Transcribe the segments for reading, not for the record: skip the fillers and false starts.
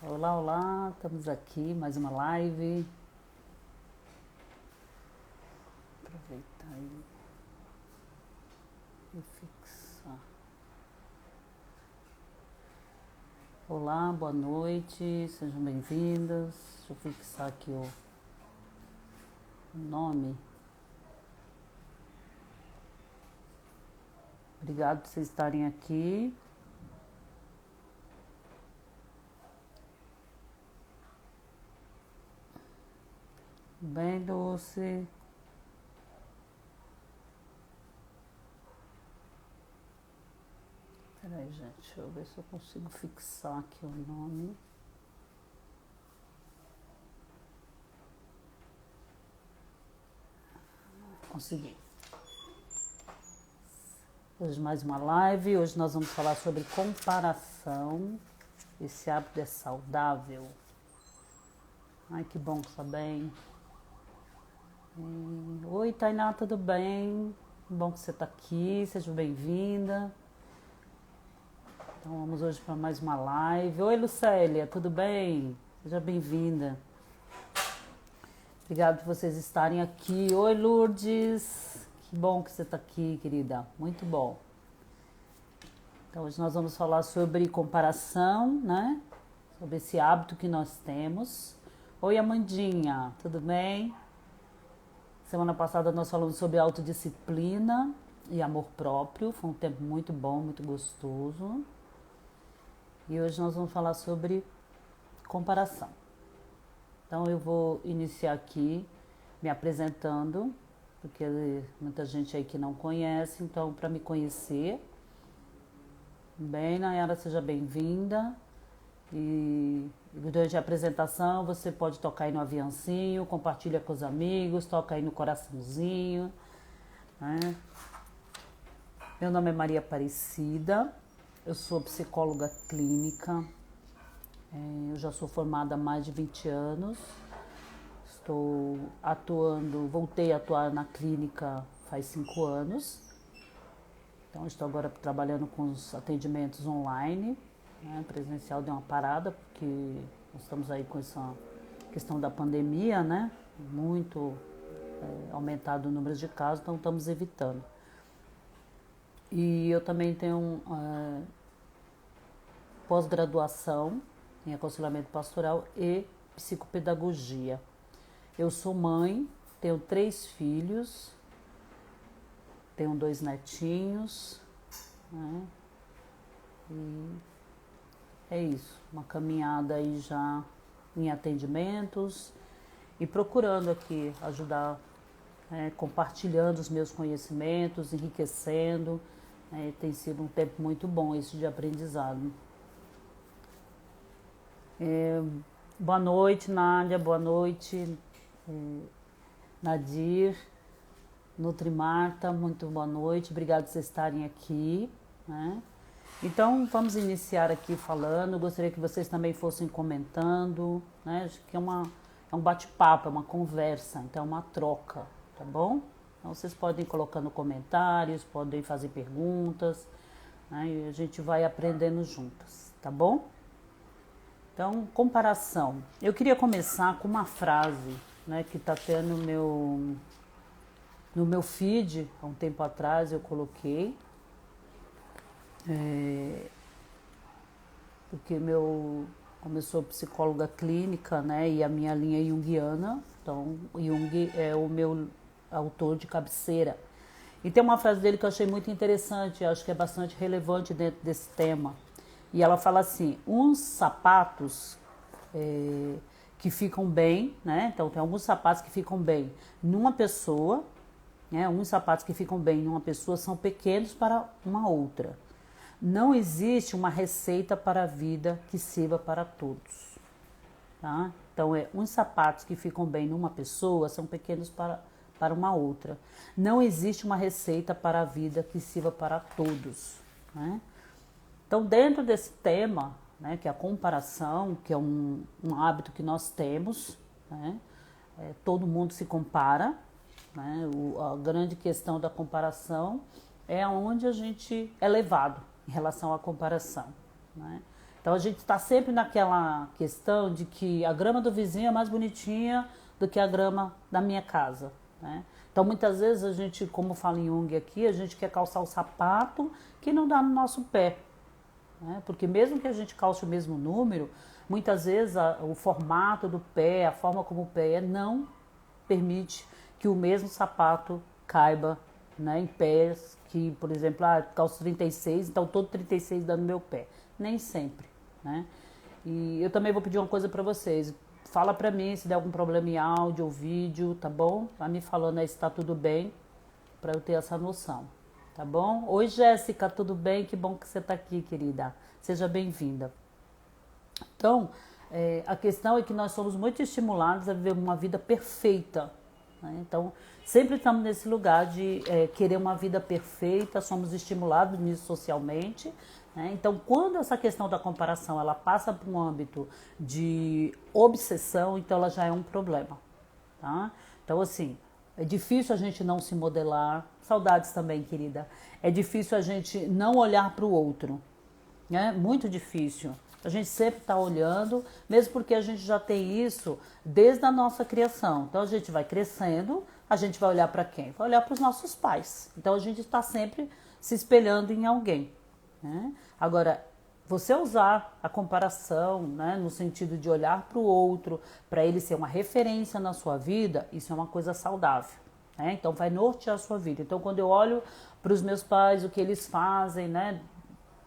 Olá, olá, estamos aqui, mais uma live. Aproveitar e fixar. Olá, boa noite, sejam bem-vindas. Deixa eu fixar aqui o nome. Obrigado por vocês estarem aqui. Bem, Dulce. Peraí, gente, deixa eu ver se eu consigo fixar aqui o nome. Consegui. Hoje mais uma live. Hoje nós vamos falar sobre comparação. Esse hábito é saudável. Ai, que bom que está bem. Oi, Tainá, tudo bem? Bom que você está aqui, seja bem-vinda. Então vamos hoje para mais uma live. Oi, Lucélia, tudo bem? Seja bem-vinda. Obrigada por vocês estarem aqui. Oi, Lourdes. Que bom que você está aqui, querida. Muito bom. Então hoje nós vamos falar sobre comparação, né? Sobre esse hábito que nós temos. Oi, Amandinha, tudo bem? Semana passada nós falamos sobre autodisciplina e amor próprio. Foi um tempo muito bom, muito gostoso. E hoje nós vamos falar sobre comparação. Então eu vou iniciar aqui me apresentando, porque muita gente aí que não conhece, então para me conhecer. Bem, Nayara, seja bem-vinda. E durante a apresentação você pode tocar aí no aviãozinho, compartilha com os amigos, toca aí no coraçãozinho, né? Meu nome é Maria Aparecida, eu sou psicóloga clínica, eu já sou formada há mais de 20 anos, estou atuando, voltei a atuar na clínica faz 5 anos, então estou agora trabalhando com os atendimentos online, né? Presencial deu uma parada, porque nós estamos aí com essa questão da pandemia, né? Muito aumentado o número de casos, então estamos evitando. E eu também tenho pós-graduação em aconselhamento pastoral e psicopedagogia. Eu sou mãe, tenho 3 filhos, tenho 2 netinhos, né? E é isso, uma caminhada aí já em atendimentos e procurando aqui ajudar, compartilhando os meus conhecimentos, enriquecendo. Tem sido um tempo muito bom isso de aprendizado. Boa noite, Nádia, boa noite, Nadir, Nutrimarta, muito boa noite, obrigada por vocês estarem aqui, né? Então vamos iniciar aqui falando, gostaria que vocês também fossem comentando, né? Acho que é um bate-papo, é uma conversa, então é uma troca, tá bom? Então vocês podem ir colocando comentários, podem fazer perguntas, né? E a gente vai aprendendo juntas, tá bom? Então, comparação. Eu queria começar com uma frase, né, que está até no meu feed, há um tempo atrás eu coloquei, porque como eu sou psicóloga clínica, né, e a minha linha é junguiana, então Jung é o meu autor de cabeceira. E tem uma frase dele que eu achei muito interessante, acho que é bastante relevante dentro desse tema. E ela fala assim, uns sapatos que ficam bem, né? Então tem alguns sapatos que ficam bem numa pessoa, né? Uns sapatos que ficam bem numa pessoa são pequenos para uma outra. Não existe uma receita para a vida que sirva para todos, tá? Então uns sapatos que ficam bem numa pessoa são pequenos para uma outra. Não existe uma receita para a vida que sirva para todos, né? Então, dentro desse tema, né, que é a comparação, que é um hábito que nós temos, né, todo mundo se compara, né, a grande questão da comparação é onde a gente é levado em relação à comparação, né? Então a gente está sempre naquela questão de que a grama do vizinho é mais bonitinha do que a grama da minha casa, né? Então muitas vezes a gente, como fala em Jung aqui, a gente quer calçar o sapato que não dá no nosso pé, né? Porque mesmo que a gente calce o mesmo número, muitas vezes o formato do pé, a forma como o pé é, não permite que o mesmo sapato caiba, né, em pés que, por exemplo, calço 36, então todo 36 dá no meu pé. Nem sempre, né? E eu também vou pedir uma coisa para vocês. Fala para mim se der algum problema em áudio ou vídeo, tá bom? Vai me falando aí se tá tudo bem, para eu ter essa noção, tá bom? Oi, Jéssica, tudo bem? Que bom que você tá aqui, querida. Seja bem-vinda. Então, a questão é que nós somos muito estimulados a viver uma vida perfeita, né? Então, sempre estamos nesse lugar de querer uma vida perfeita, somos estimulados nisso socialmente, né? Então, quando essa questão da comparação ela passa para um âmbito de obsessão, então ela já é um problema, tá? Então, assim, é difícil a gente não se modelar, saudades também, querida, é difícil a gente não olhar para o outro, né? Muito difícil. A gente sempre está olhando, mesmo porque a gente já tem isso desde a nossa criação. Então a gente vai crescendo, a gente vai olhar para quem? Vai olhar para os nossos pais. Então a gente está sempre se espelhando em alguém, né? Agora, você usar a comparação, né, no sentido de olhar para o outro, para ele ser uma referência na sua vida, isso é uma coisa saudável, né? Então vai nortear a sua vida. Então quando eu olho para os meus pais, o que eles fazem, né,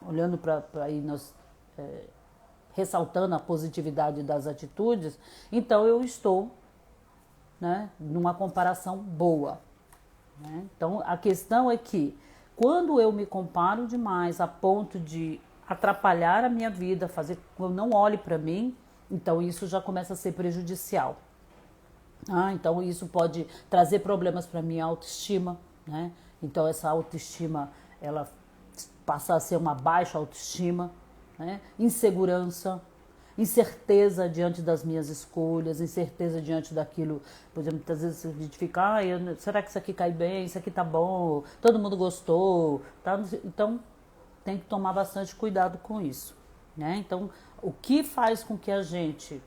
olhando para aí nós ressaltando a positividade das atitudes, então eu estou, né, numa comparação boa, né? Então a questão é que quando eu me comparo demais a ponto de atrapalhar a minha vida, fazer com que eu não olhe para mim, então isso já começa a ser prejudicial. Então isso pode trazer problemas para minha autoestima, né? Então essa autoestima ela passa a ser uma baixa autoestima, né? Insegurança, incerteza diante das minhas escolhas, incerteza diante daquilo. Por exemplo, muitas vezes a gente fica, será que isso aqui cai bem, isso aqui tá bom, todo mundo gostou, tá? Então tem que tomar bastante cuidado com isso, né? Então o que faz com que a gente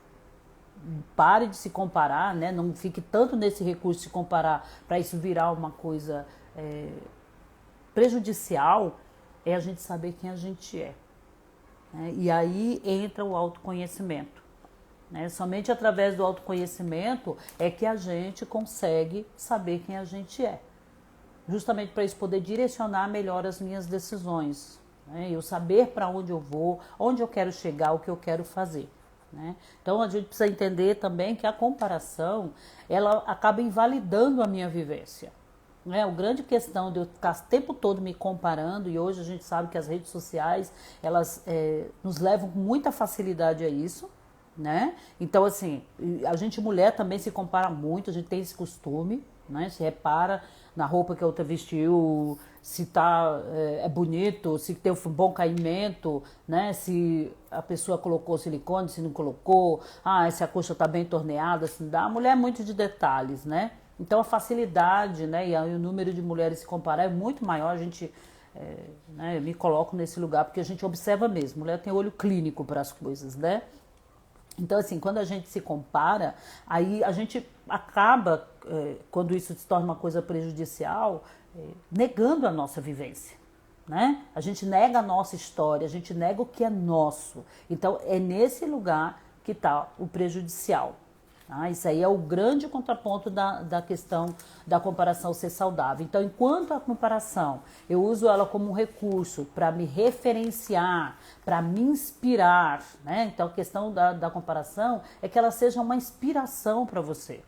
pare de se comparar, né? Não fique tanto nesse recurso de se comparar para isso virar uma coisa prejudicial, é a gente saber quem a gente é, né? E aí entra o autoconhecimento, né? Somente através do autoconhecimento é que a gente consegue saber quem a gente é, justamente para isso poder direcionar melhor as minhas decisões, né? Eu saber para onde eu vou, onde eu quero chegar, o que eu quero fazer, né? Então a gente precisa entender também que a comparação ela acaba invalidando a minha vivência, né? A grande questão de eu ficar o tempo todo me comparando, e hoje a gente sabe que as redes sociais elas nos levam com muita facilidade a isso, né? Então assim, a gente mulher também se compara muito, a gente tem esse costume, né? Se repara na roupa que a outra vestiu, se é bonito, se tem um bom caimento, né? Se a pessoa colocou silicone, se não colocou, se a coxa está bem torneada, se não dá. A mulher é muito de detalhes, né? Então a facilidade, né, e o número de mulheres se comparar é muito maior. A gente, né, eu me coloco nesse lugar porque a gente observa mesmo. Mulher tem olho clínico para as coisas, né? Então, assim, quando a gente se compara, aí a gente acaba, quando isso se torna uma coisa prejudicial, negando a nossa vivência, né? A gente nega a nossa história, a gente nega o que é nosso. Então, é nesse lugar que está o prejudicial. Isso aí é o grande contraponto da questão da comparação ser saudável. Então, enquanto a comparação, eu uso ela como um recurso para me referenciar, para me inspirar, né? Então, a questão da comparação é que ela seja uma inspiração para você.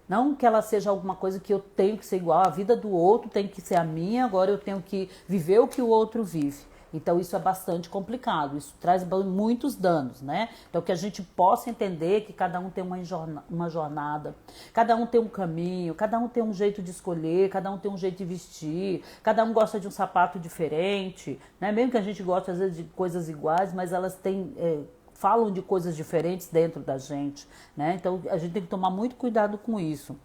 Não que ela seja alguma coisa que eu tenho que ser igual, a vida do outro tem que ser a minha, agora eu tenho que viver o que o outro vive. Então isso é bastante complicado, isso traz muitos danos, né? Então que a gente possa entender que cada um tem uma jornada, cada um tem um caminho, cada um tem um jeito de escolher, cada um tem um jeito de vestir, cada um gosta de um sapato diferente, né? Mesmo que a gente goste às vezes de coisas iguais, mas elas têm... falam de coisas diferentes dentro da gente, né? Então a gente tem que tomar muito cuidado com isso.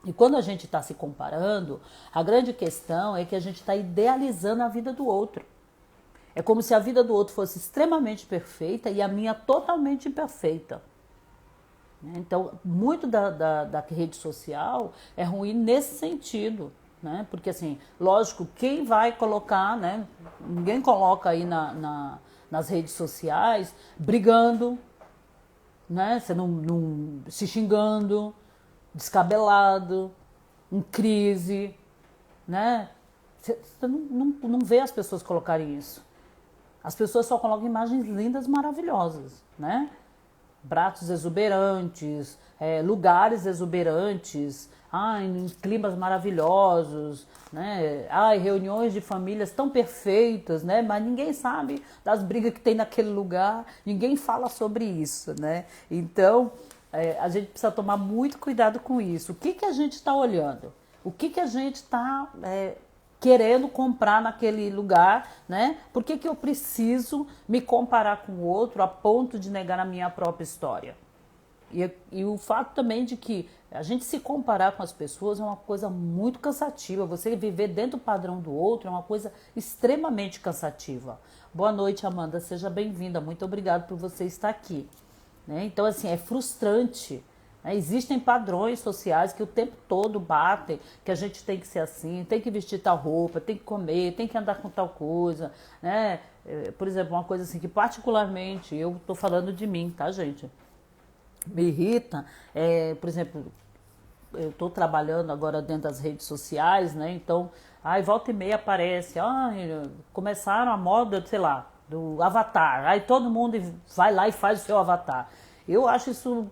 E quando a gente está se comparando, a grande questão é que a gente está idealizando a vida do outro. É como se a vida do outro fosse extremamente perfeita e a minha totalmente imperfeita. Então, muito da rede social é ruim nesse sentido, né? Porque, assim, lógico, quem vai colocar, né? Ninguém coloca aí nas redes sociais brigando, né? Você não se xingando, descabelado, em crise, né? Você não vê as pessoas colocarem isso. As pessoas só colocam imagens lindas, maravilhosas, né? Braços exuberantes, lugares exuberantes, em climas maravilhosos, né? Reuniões de famílias tão perfeitas, né? Mas ninguém sabe das brigas que tem naquele lugar, ninguém fala sobre isso, né? Então, a gente precisa tomar muito cuidado com isso. O que a gente está olhando? O que a gente está querendo comprar naquele lugar, né? Por que eu preciso me comparar com o outro a ponto de negar a minha própria história? E o fato também de que a gente se comparar com as pessoas é uma coisa muito cansativa. Você viver dentro do padrão do outro é uma coisa extremamente cansativa. Boa noite, Amanda. Seja bem-vinda. Muito obrigada por você estar aqui. Né? Então, assim, é frustrante. Existem padrões sociais que o tempo todo batem, que a gente tem que ser assim, tem que vestir tal roupa, tem que comer, tem que andar com tal coisa, né? Por exemplo, uma coisa assim que particularmente, eu estou falando de mim, tá, gente? Me irrita, por exemplo, eu estou trabalhando agora dentro das redes sociais, né? Então, volta e meia aparece, começaram a moda, sei lá, do avatar, aí todo mundo vai lá e faz o seu avatar. Eu acho isso...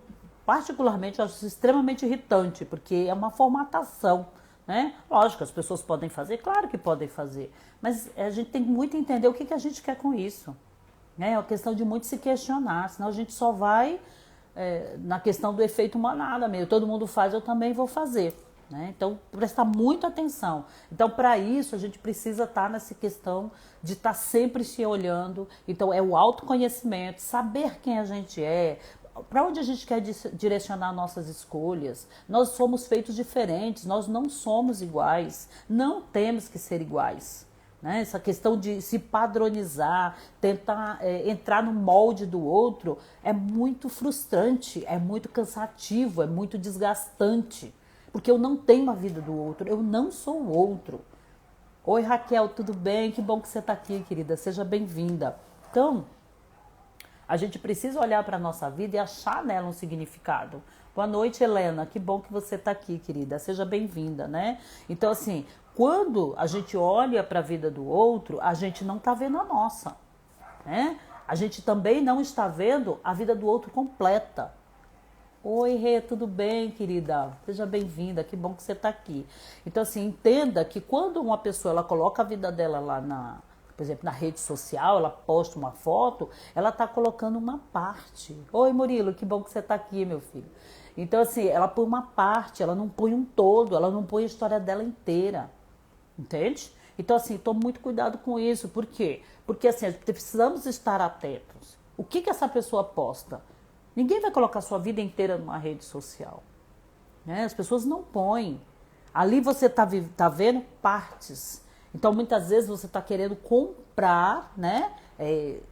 Particularmente, eu acho isso extremamente irritante, porque é uma formatação, né? Lógico, as pessoas podem fazer, claro que podem fazer, mas a gente tem muito entender o que a gente quer com isso. Né? É uma questão de muito se questionar, senão a gente só vai na questão do efeito manada mesmo. Todo mundo faz, eu também vou fazer. Né? Então, prestar muita atenção. Então, para isso, a gente precisa estar nessa questão de estar sempre se olhando. Então, é o autoconhecimento, saber quem a gente é, para onde a gente quer direcionar nossas escolhas. Nós somos feitos diferentes, nós não somos iguais, não temos que ser iguais. Né? Essa questão de se padronizar, tentar entrar no molde do outro é muito frustrante, é muito cansativo, é muito desgastante. Porque eu não tenho a vida do outro, eu não sou o outro. Oi, Raquel, tudo bem? Que bom que você está aqui, querida, seja bem-vinda. Então, a gente precisa olhar para a nossa vida e achar nela um significado. Boa noite, Helena. Que bom que você está aqui, querida. Seja bem-vinda, né? Então, assim, quando a gente olha para a vida do outro, a gente não está vendo a nossa, né? A gente também não está vendo a vida do outro completa. Oi, Rê, tudo bem, querida? Seja bem-vinda. Que bom que você está aqui. Então, assim, entenda que quando uma pessoa ela coloca a vida dela lá por exemplo, na rede social, ela posta uma foto, ela está colocando uma parte. Oi, Murilo, que bom que você está aqui, meu filho. Então, assim, ela põe uma parte, ela não põe um todo, ela não põe a história dela inteira. Entende? Então, assim, tome muito cuidado com isso. Por quê? Porque, assim, precisamos estar atentos. O que essa pessoa posta? Ninguém vai colocar sua vida inteira numa rede social. Né? As pessoas não põem. Ali você tá vendo partes. Então, muitas vezes você está querendo comprar, né?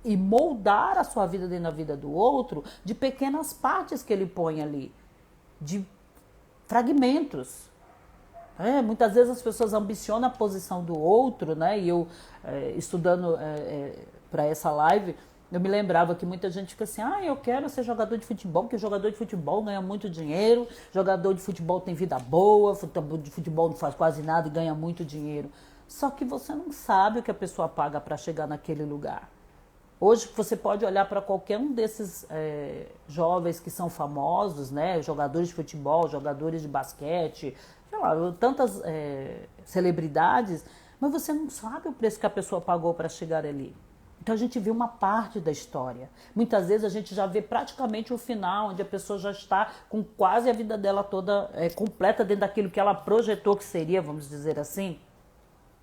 E moldar a sua vida dentro da vida do outro de pequenas partes que ele põe ali, de fragmentos. Muitas vezes as pessoas ambicionam a posição do outro, né? E eu, estudando para essa live, eu me lembrava que muita gente fica assim, eu quero ser jogador de futebol, porque jogador de futebol ganha muito dinheiro, jogador de futebol tem vida boa, de futebol não faz quase nada e ganha muito dinheiro. Só que você não sabe o que a pessoa paga para chegar naquele lugar. Hoje você pode olhar para qualquer um desses jovens que são famosos, né? Jogadores de futebol, jogadores de basquete, sei lá, tantas celebridades, mas você não sabe o preço que a pessoa pagou para chegar ali. Então a gente vê uma parte da história. Muitas vezes a gente já vê praticamente o final, onde a pessoa já está com quase a vida dela toda completa dentro daquilo que ela projetou que seria, vamos dizer assim.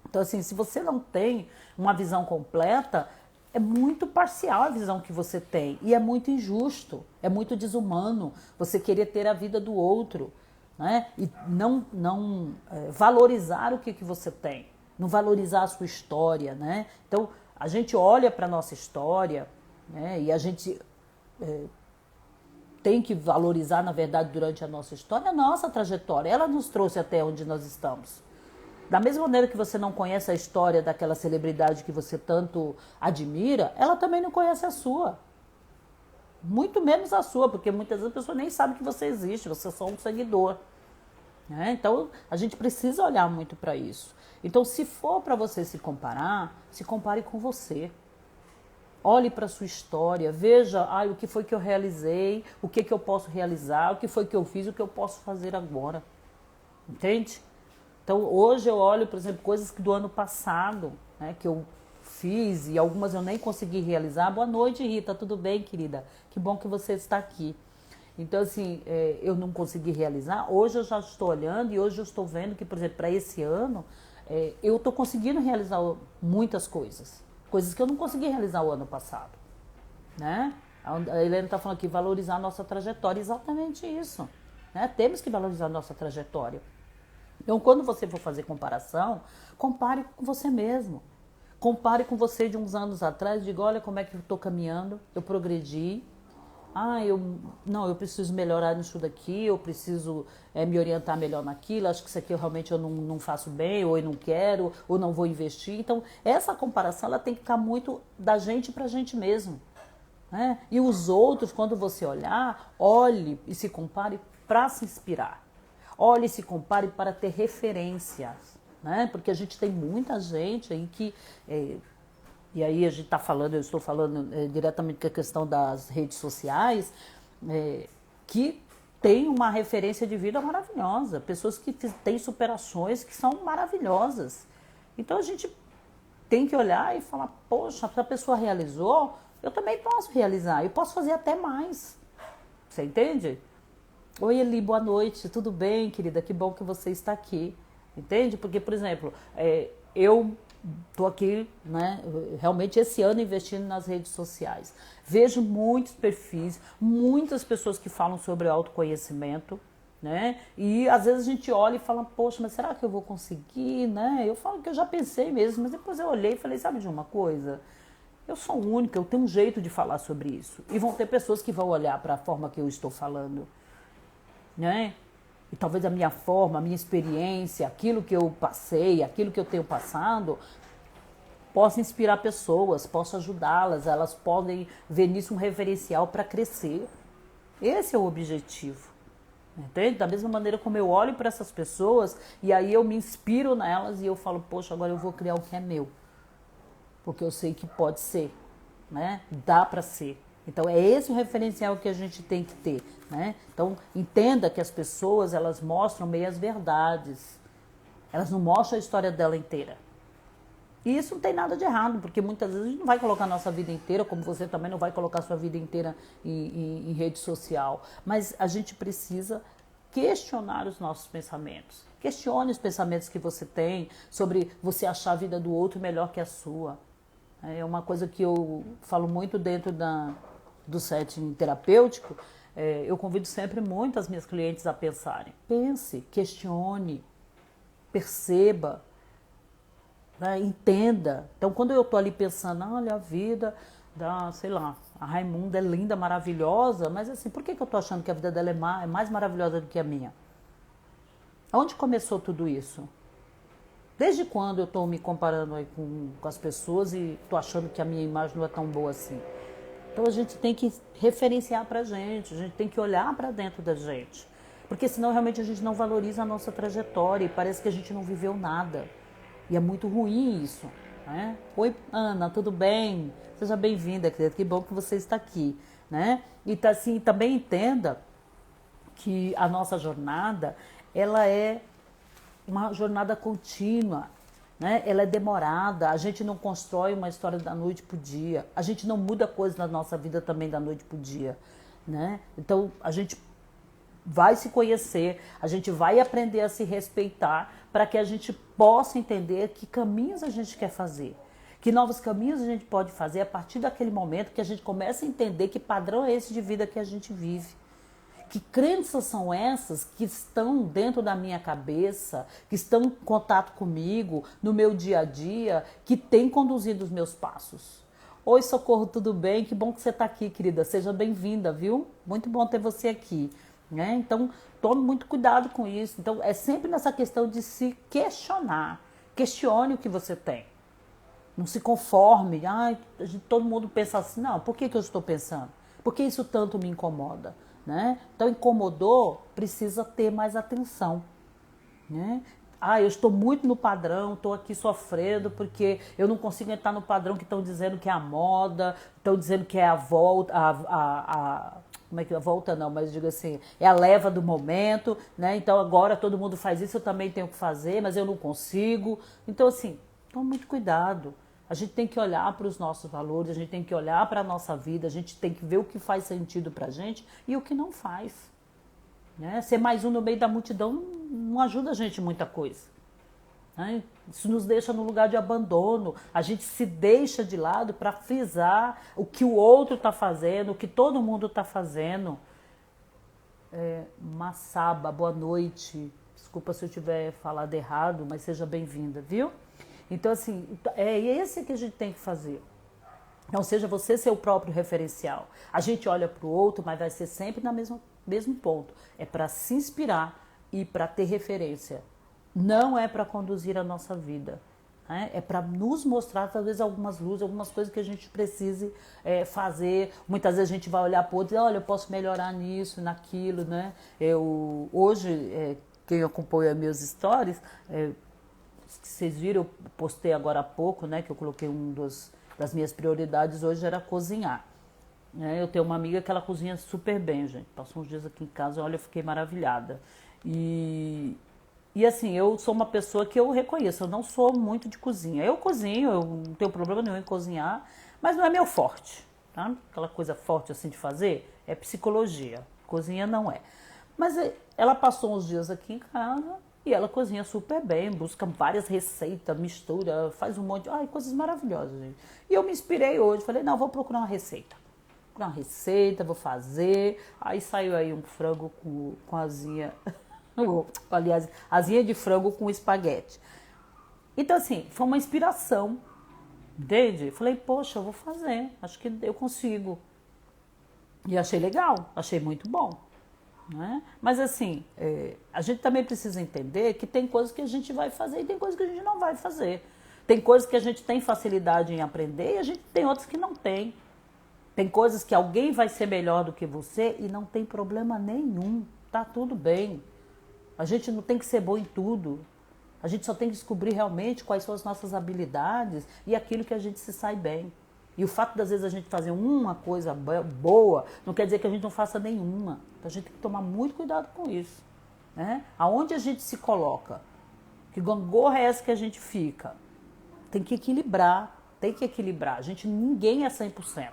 Então, assim, se você não tem uma visão completa, é muito parcial a visão que você tem. E é muito injusto, é muito desumano você querer ter a vida do outro, né? E não valorizar o que você tem, não valorizar a sua história, né? Então, a gente olha para a nossa história, né, e a gente tem que valorizar, na verdade, durante a nossa história, a nossa trajetória. Ela nos trouxe até onde nós estamos. Da mesma maneira que você não conhece a história daquela celebridade que você tanto admira, ela também não conhece a sua. Muito menos a sua, porque muitas vezes a pessoa nem sabe que você existe, você é só um seguidor. Né? Então, a gente precisa olhar muito para isso. Então, se for para você se comparar, se compare com você. Olhe para a sua história, veja o que foi que eu realizei, o que eu posso realizar, o que foi que eu fiz, o que eu posso fazer agora. Entende? Então, hoje eu olho, por exemplo, coisas do ano passado, né, que eu fiz e algumas eu nem consegui realizar. Boa noite, Rita, tudo bem, querida? Que bom que você está aqui. Então, assim, eu não consegui realizar. Hoje eu já estou olhando e hoje eu estou vendo que, por exemplo, para esse ano, eu estou conseguindo realizar muitas coisas. Coisas que eu não consegui realizar o ano passado. Né? A Helena está falando aqui, valorizar a nossa trajetória. Exatamente isso. Né? Temos que valorizar a nossa trajetória. Então, quando você for fazer comparação, compare com você mesmo. Compare com você de uns anos atrás, diga, olha como é que eu estou caminhando, eu progredi. Eu preciso melhorar nisso daqui, eu preciso me orientar melhor naquilo, acho que isso aqui realmente eu não faço bem, ou eu não quero, ou não vou investir. Então, essa comparação ela tem que ficar muito da gente para a gente mesmo. Né? E os outros, quando você olhar, olhe e se compare para se inspirar. Olhe e se compare para ter referências. Né? Porque a gente tem muita gente aí que... E aí a gente está falando, eu estou falando diretamente com a questão das redes sociais, que tem uma referência de vida maravilhosa, pessoas que têm superações que são maravilhosas. Então a gente tem que olhar e falar, poxa, se a pessoa realizou, eu também posso realizar, eu posso fazer até mais. Você entende? Oi, Eli, boa noite, tudo bem, querida? Que bom que você está aqui. Entende? Porque, por exemplo, eu estou aqui, né, realmente esse ano investindo nas redes sociais. Vejo muitos perfis, muitas pessoas que falam sobre autoconhecimento, né? E às vezes a gente olha e fala, poxa, mas será que eu vou conseguir, né? Eu falo que eu já pensei mesmo, mas depois eu olhei e falei, sabe de uma coisa? Eu sou única, eu tenho um jeito de falar sobre isso. E vão ter pessoas que vão olhar para a forma que eu estou falando, né? E talvez a minha forma, a minha experiência, aquilo que eu passei, aquilo que eu tenho passado, possa inspirar pessoas, possa ajudá-las, elas podem ver nisso um referencial para crescer. Esse é o objetivo. Entende? Da mesma maneira como eu olho para essas pessoas e aí eu me inspiro nelas e eu falo, poxa, agora eu vou criar o que é meu. Porque eu sei que pode ser, né? Dá para ser. Então, é esse o referencial que a gente tem que ter, né? Então, entenda que as pessoas, elas mostram meias verdades. Elas não mostram a história dela inteira. E isso não tem nada de errado, porque muitas vezes a gente não vai colocar a nossa vida inteira, como você também não vai colocar a sua vida inteira em rede social. Mas a gente precisa questionar os nossos pensamentos. Questione os pensamentos que você tem sobre você achar a vida do outro melhor que a sua. É uma coisa que eu falo muito dentro do setting terapêutico. Eu convido sempre muito as minhas clientes a pensarem. Pense, questione, perceba, né, entenda. Então, quando eu estou ali pensando, olha, a vida da, sei lá, a Raimunda é linda, maravilhosa, mas assim, por que eu estou achando que a vida dela é mais maravilhosa do que a minha? Onde começou tudo isso? Desde quando eu estou me comparando aí com as pessoas e estou achando que a minha imagem não é tão boa assim? Então a gente tem que referenciar para a gente tem que olhar para dentro da gente. Porque senão realmente a gente não valoriza a nossa trajetória e parece que a gente não viveu nada. E é muito ruim isso. Né? Oi, Ana, tudo bem? Seja bem-vinda, querida, que bom que você está aqui. Né? E assim, também entenda que a nossa jornada, ela é uma jornada contínua, né? Ela é demorada, a gente não constrói uma história da noite para o dia, a gente não muda coisas na nossa vida também da noite para o dia, né? Então a gente vai se conhecer, a gente vai aprender a se respeitar para que a gente possa entender que caminhos a gente quer fazer, que novos caminhos a gente pode fazer a partir daquele momento que a gente começa a entender que padrão é esse de vida que a gente vive. Que crenças são essas que estão dentro da minha cabeça, que estão em contato comigo, no meu dia a dia, que têm conduzido os meus passos? Oi, Socorro, tudo bem? Que bom que você está aqui, querida. Seja bem-vinda, viu? Muito bom ter você aqui. Né? Então, tome muito cuidado com isso. Então, é sempre nessa questão de se questionar. Questione o que você tem. Não se conforme. Ai, todo mundo pensa assim. Não, por que eu estou pensando? Por que isso tanto me incomoda? Né? Então, incomodou, precisa ter mais atenção. Né? Eu estou muito no padrão, estou aqui sofrendo porque eu não consigo entrar no padrão que estão dizendo que é a moda, estão dizendo que é a volta, como é que a volta não, mas digo assim, é a leva do momento, né? Então agora todo mundo faz isso, eu também tenho que fazer, mas eu não consigo. Então assim, tome muito cuidado. A gente tem que olhar para os nossos valores, a gente tem que olhar para a nossa vida, a gente tem que ver o que faz sentido para a gente e o que não faz. Né? Ser mais um no meio da multidão não ajuda a gente em muita coisa. Né? Isso nos deixa no lugar de abandono. A gente se deixa de lado para frisar o que o outro está fazendo, o que todo mundo está fazendo. Massaba, boa noite. Desculpa se eu tiver falado errado, mas seja bem-vinda, viu? Então, assim, é esse que a gente tem que fazer. Não seja você seu próprio referencial. A gente olha para o outro, mas vai ser sempre no mesmo ponto. É para se inspirar e para ter referência. Não é para conduzir a nossa vida. Né? É para nos mostrar, talvez, algumas luzes, algumas coisas que a gente precise fazer. Muitas vezes a gente vai olhar para o outro e olha, eu posso melhorar nisso, naquilo. Né? Hoje, quem acompanha meus stories, vocês viram, eu postei agora há pouco, né, que eu coloquei das minhas prioridades hoje era cozinhar. Eu tenho uma amiga que ela cozinha super bem, gente. Passou uns dias aqui em casa, olha, eu fiquei maravilhada. E assim, eu sou uma pessoa que eu reconheço, eu não sou muito de cozinha. Eu cozinho, eu não tenho problema nenhum em cozinhar, mas não é meu forte, tá? Aquela coisa forte assim de fazer é psicologia, cozinha não é. Mas ela passou uns dias aqui em casa e ela cozinha super bem, busca várias receitas, mistura, faz um monte de coisas maravilhosas, gente. E eu me inspirei hoje, falei, não, vou procurar uma receita. Vou fazer. Aí saiu aí um frango com asinha, aliás, asinha de frango com espaguete. Então assim, foi uma inspiração, entende? Falei, poxa, eu vou fazer, acho que eu consigo. E achei legal, achei muito bom. Né? Mas assim, a gente também precisa entender que tem coisas que a gente vai fazer e tem coisas que a gente não vai fazer. Tem coisas que a gente tem facilidade em aprender e a gente tem outras que não tem. Tem coisas que alguém vai ser melhor do que você e não tem problema nenhum. Tá tudo bem. A gente não tem que ser bom em tudo. A gente só tem que descobrir realmente quais são as nossas habilidades e aquilo que a gente se sai bem. E o fato das vezes a gente fazer uma coisa boa não quer dizer que a gente não faça nenhuma. Então a gente tem que tomar muito cuidado com isso. Né? Aonde a gente se coloca? Que gangorra é essa que a gente fica? Tem que equilibrar. Ninguém é 100%.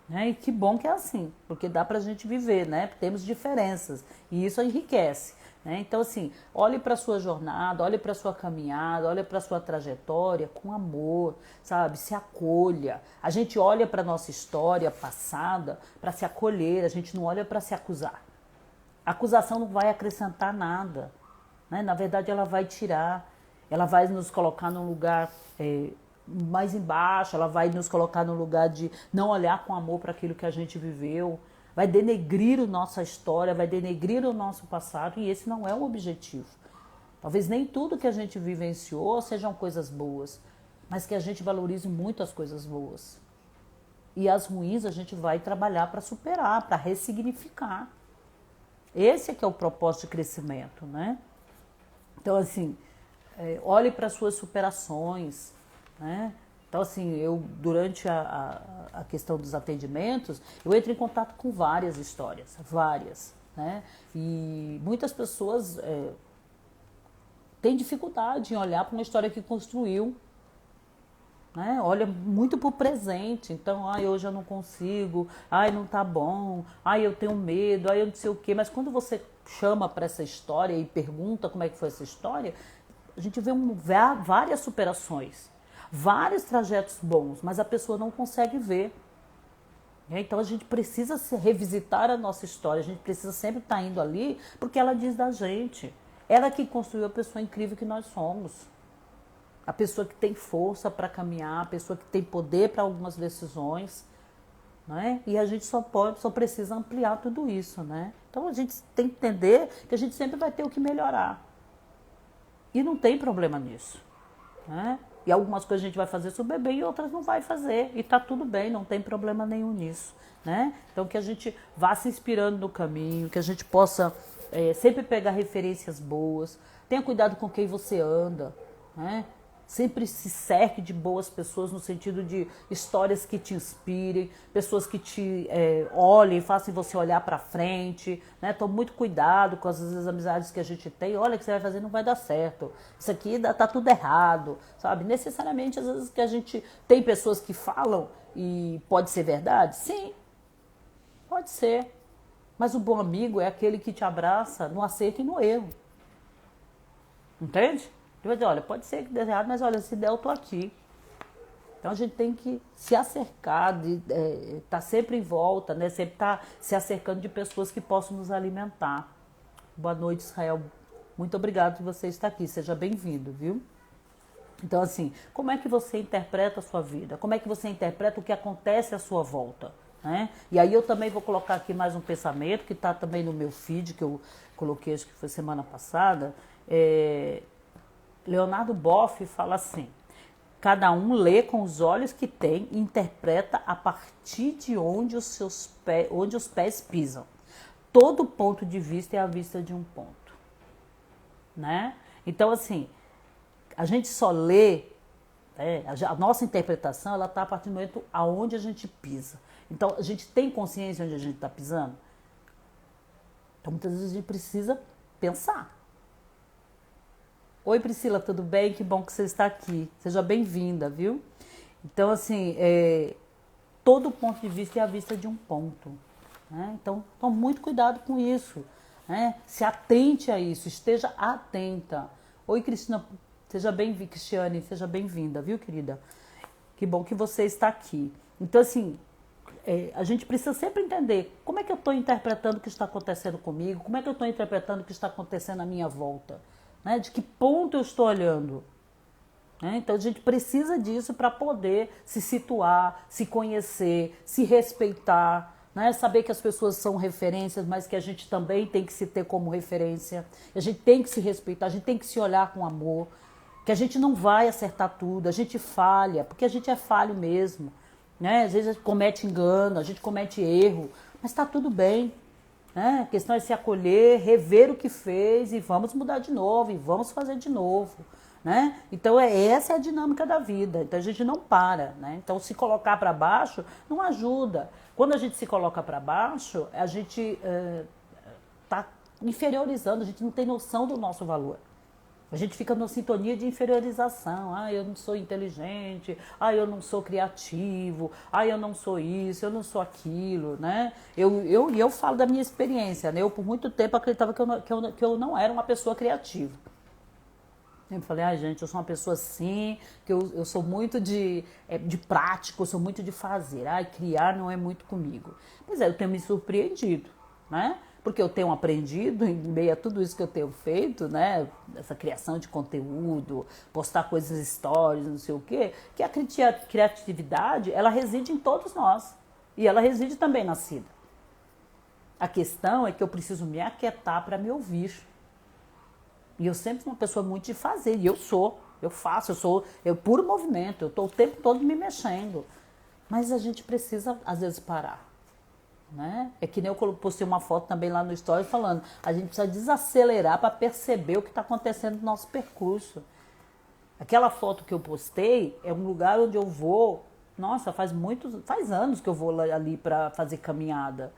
Né? E que bom que é assim, porque dá pra gente viver, né? Temos diferenças e isso enriquece. Né? Então, assim, olhe para a sua jornada, olhe para a sua caminhada, olhe para a sua trajetória com amor, sabe? Se acolha. A gente olha para a nossa história passada para se acolher, a gente não olha para se acusar. A acusação não vai acrescentar nada. Né? Na verdade, ela vai tirar, ela vai nos colocar num lugar mais embaixo, ela vai nos colocar no lugar de não olhar com amor para aquilo que a gente viveu, vai denegrir a nossa história, vai denegrir o nosso passado e esse não é o objetivo. Talvez nem tudo que a gente vivenciou sejam coisas boas, mas que a gente valorize muito as coisas boas. E as ruins a gente vai trabalhar para superar, para ressignificar. Esse é que é o propósito de crescimento, né? Então, assim, olhe para as suas superações, né? Então, assim, eu durante a questão dos atendimentos, eu entro em contato com várias histórias, várias, né? E muitas pessoas têm dificuldade em olhar para uma história que construiu, né? Olha muito para o presente, então, hoje eu não consigo, não tá bom, eu tenho medo, eu não sei o quê, mas quando você chama para essa história e pergunta como é que foi essa história, a gente vê várias superações, vários trajetos bons, mas a pessoa não consegue ver. Então a gente precisa revisitar a nossa história, a gente precisa sempre estar indo ali, porque ela diz da gente. Ela que construiu a pessoa incrível que nós somos. A pessoa que tem força para caminhar, a pessoa que tem poder para algumas decisões. Né? E a gente só precisa ampliar tudo isso. Né? Então a gente tem que entender que a gente sempre vai ter o que melhorar. E não tem problema nisso. Né? E algumas coisas a gente vai fazer super bem e outras não vai fazer. E tá tudo bem, não tem problema nenhum nisso. Né? Então que a gente vá se inspirando no caminho, que a gente possa sempre pegar referências boas. Tenha cuidado com quem você anda. Né? Sempre se cerque de boas pessoas no sentido de histórias que te inspirem, pessoas que te olhem, façam você olhar para frente. Né? Tome muito cuidado com as amizades que a gente tem. Olha, o que você vai fazer não vai dar certo. Isso aqui tá tudo errado, sabe? Necessariamente, às vezes, que a gente tem pessoas que falam e pode ser verdade? Sim, pode ser. Mas o bom amigo é aquele que te abraça no acerto e no erro. Entende? Ele vai dizer, olha, pode ser que dê errado, mas olha, se der, eu tô aqui. Então a gente tem que se acercar, tá sempre em volta, né? Sempre tá se acercando de pessoas que possam nos alimentar. Boa noite, Israel. Muito obrigado por você estar aqui. Seja bem-vindo, viu? Então, assim, como é que você interpreta a sua vida? Como é que você interpreta o que acontece à sua volta? Né? E aí eu também vou colocar aqui mais um pensamento, que está também no meu feed, que eu coloquei, acho que foi semana passada. Leonardo Boff fala assim: cada um lê com os olhos que tem e interpreta a partir de onde onde os pés pisam. Todo ponto de vista é a vista de um ponto. Né? Então, assim, a gente só lê, a nossa interpretação ela está a partir do momento aonde a gente pisa. Então, a gente tem consciência onde a gente está pisando? Então, muitas vezes a gente precisa pensar. Oi, Priscila, tudo bem? Que bom que você está aqui. Seja bem-vinda, viu? Então, assim, todo ponto de vista é a vista de um ponto. Né? Então, tome muito cuidado com isso. Né? Se atente a isso, esteja atenta. Oi, Cristina, seja bem-vinda, Cristiane, seja bem-vinda, viu, querida? Que bom que você está aqui. Então, assim, a gente precisa sempre entender como é que eu estou interpretando o que está acontecendo comigo, como é que eu estou interpretando o que está acontecendo à minha volta. Né? De que ponto eu estou olhando? Né? Então a gente precisa disso para poder se situar, se conhecer, se respeitar, né? Saber que as pessoas são referências, mas que a gente também tem que se ter como referência. A gente tem que se respeitar, a gente tem que se olhar com amor, que a gente não vai acertar tudo, a gente falha, porque a gente é falho mesmo. Né? Às vezes a gente comete engano, a gente comete erro, mas está tudo bem. Né? A questão é se acolher, rever o que fez e vamos mudar de novo, e vamos fazer de novo. Né? Então essa é a dinâmica da vida, então a gente não para. Né? Então se colocar para baixo não ajuda. Quando a gente se coloca para baixo, a gente está inferiorizando, a gente não tem noção do nosso valor. A gente fica numa sintonia de inferiorização. Ah, eu não sou inteligente. Ah, eu não sou criativo. Ah, eu não sou isso, eu não sou aquilo, né? Eu falo da minha experiência, né? Eu por muito tempo acreditava que eu não era uma pessoa criativa. Eu falei, gente, eu sou uma pessoa assim, que eu sou muito de prático, eu sou muito de fazer. Criar não é muito comigo. Pois é, eu tenho me surpreendido, né? Porque eu tenho aprendido, em meio a tudo isso que eu tenho feito, né? Essa criação de conteúdo, postar coisas, stories, não sei o quê, que a criatividade, ela reside em todos nós. E ela reside também na Cida. A questão é que eu preciso me aquietar para me ouvir. E eu sempre sou uma pessoa muito de fazer, e eu faço, eu puro movimento, eu estou o tempo todo me mexendo. Mas a gente precisa, às vezes, parar. Né? É que nem eu postei uma foto também lá no story falando, a gente precisa desacelerar para perceber o que está acontecendo no nosso percurso. Aquela foto que eu postei é um lugar onde eu vou, nossa, faz anos que eu vou ali para fazer caminhada.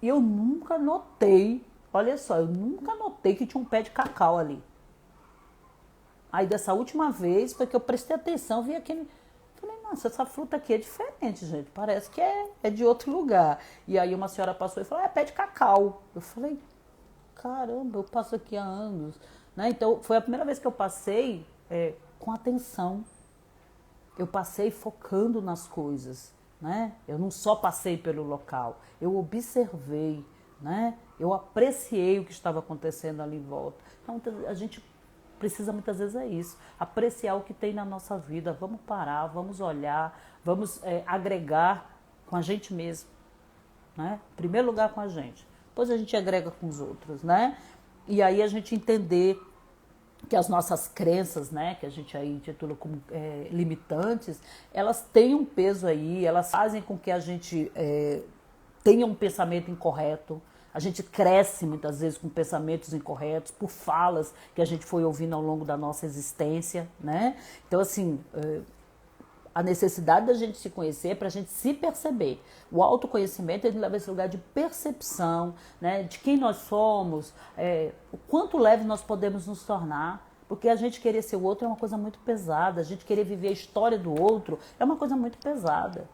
E eu nunca notei, olha só, eu nunca notei que tinha um pé de cacau ali. Aí dessa última vez foi que eu prestei atenção, vi aquele... Falei, nossa, essa fruta aqui é diferente, gente. Parece que é de outro lugar. E aí uma senhora passou e falou, é pé de cacau. Eu falei, caramba, eu passo aqui há anos. Né? Então, foi a primeira vez que eu passei com atenção. Eu passei focando nas coisas. né? Eu não só passei pelo local, eu observei, né? Eu apreciei o que estava acontecendo ali em volta. Então a gente precisa muitas vezes é isso, apreciar o que tem na nossa vida. Vamos parar, vamos olhar, vamos agregar com a gente mesmo, né? Em primeiro lugar com a gente, depois a gente agrega com os outros, né? E aí a gente entender que as nossas crenças, né, que a gente aí intitula como limitantes, elas têm um peso aí, elas fazem com que a gente tenha um pensamento incorreto. A gente cresce muitas vezes com pensamentos incorretos, por falas que a gente foi ouvindo ao longo da nossa existência, né? Então, assim, a necessidade da gente se conhecer é para a gente se perceber. O autoconhecimento ele leva a esse lugar de percepção, né, de quem nós somos, o quanto leve nós podemos nos tornar. Porque a gente querer ser o outro é uma coisa muito pesada, a gente querer viver a história do outro é uma coisa muito pesada.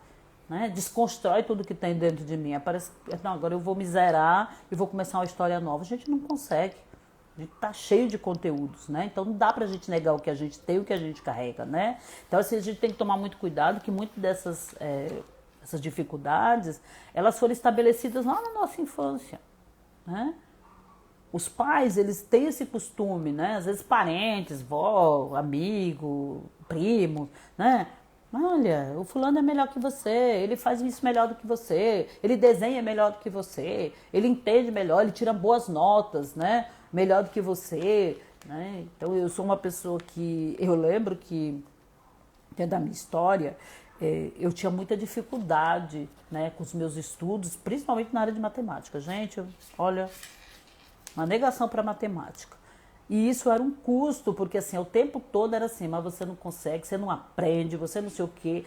Né? Desconstrói tudo que tem dentro de mim. Parece, não, agora eu vou me zerar e vou começar uma história nova. A gente não consegue. A gente está cheio de conteúdos, né? Então não dá para a gente negar o que a gente tem e o que a gente carrega, né? Então assim, a gente tem que tomar muito cuidado que muitas dessas essas dificuldades, elas foram estabelecidas lá na nossa infância, né? Os pais, eles têm esse costume, né? Às vezes parentes, vó, amigo, primo, né? Olha, o fulano é melhor que você, ele faz isso melhor do que você, ele desenha melhor do que você, ele entende melhor, ele tira boas notas, né? Melhor do que você, né? Então eu sou uma pessoa que, eu lembro que, dentro da minha história, eu tinha muita dificuldade, né, com os meus estudos, principalmente na área de matemática. Gente, olha, uma negação para matemática. E isso era um custo, porque assim, o tempo todo era assim, mas você não consegue, você não aprende, você não sei o quê.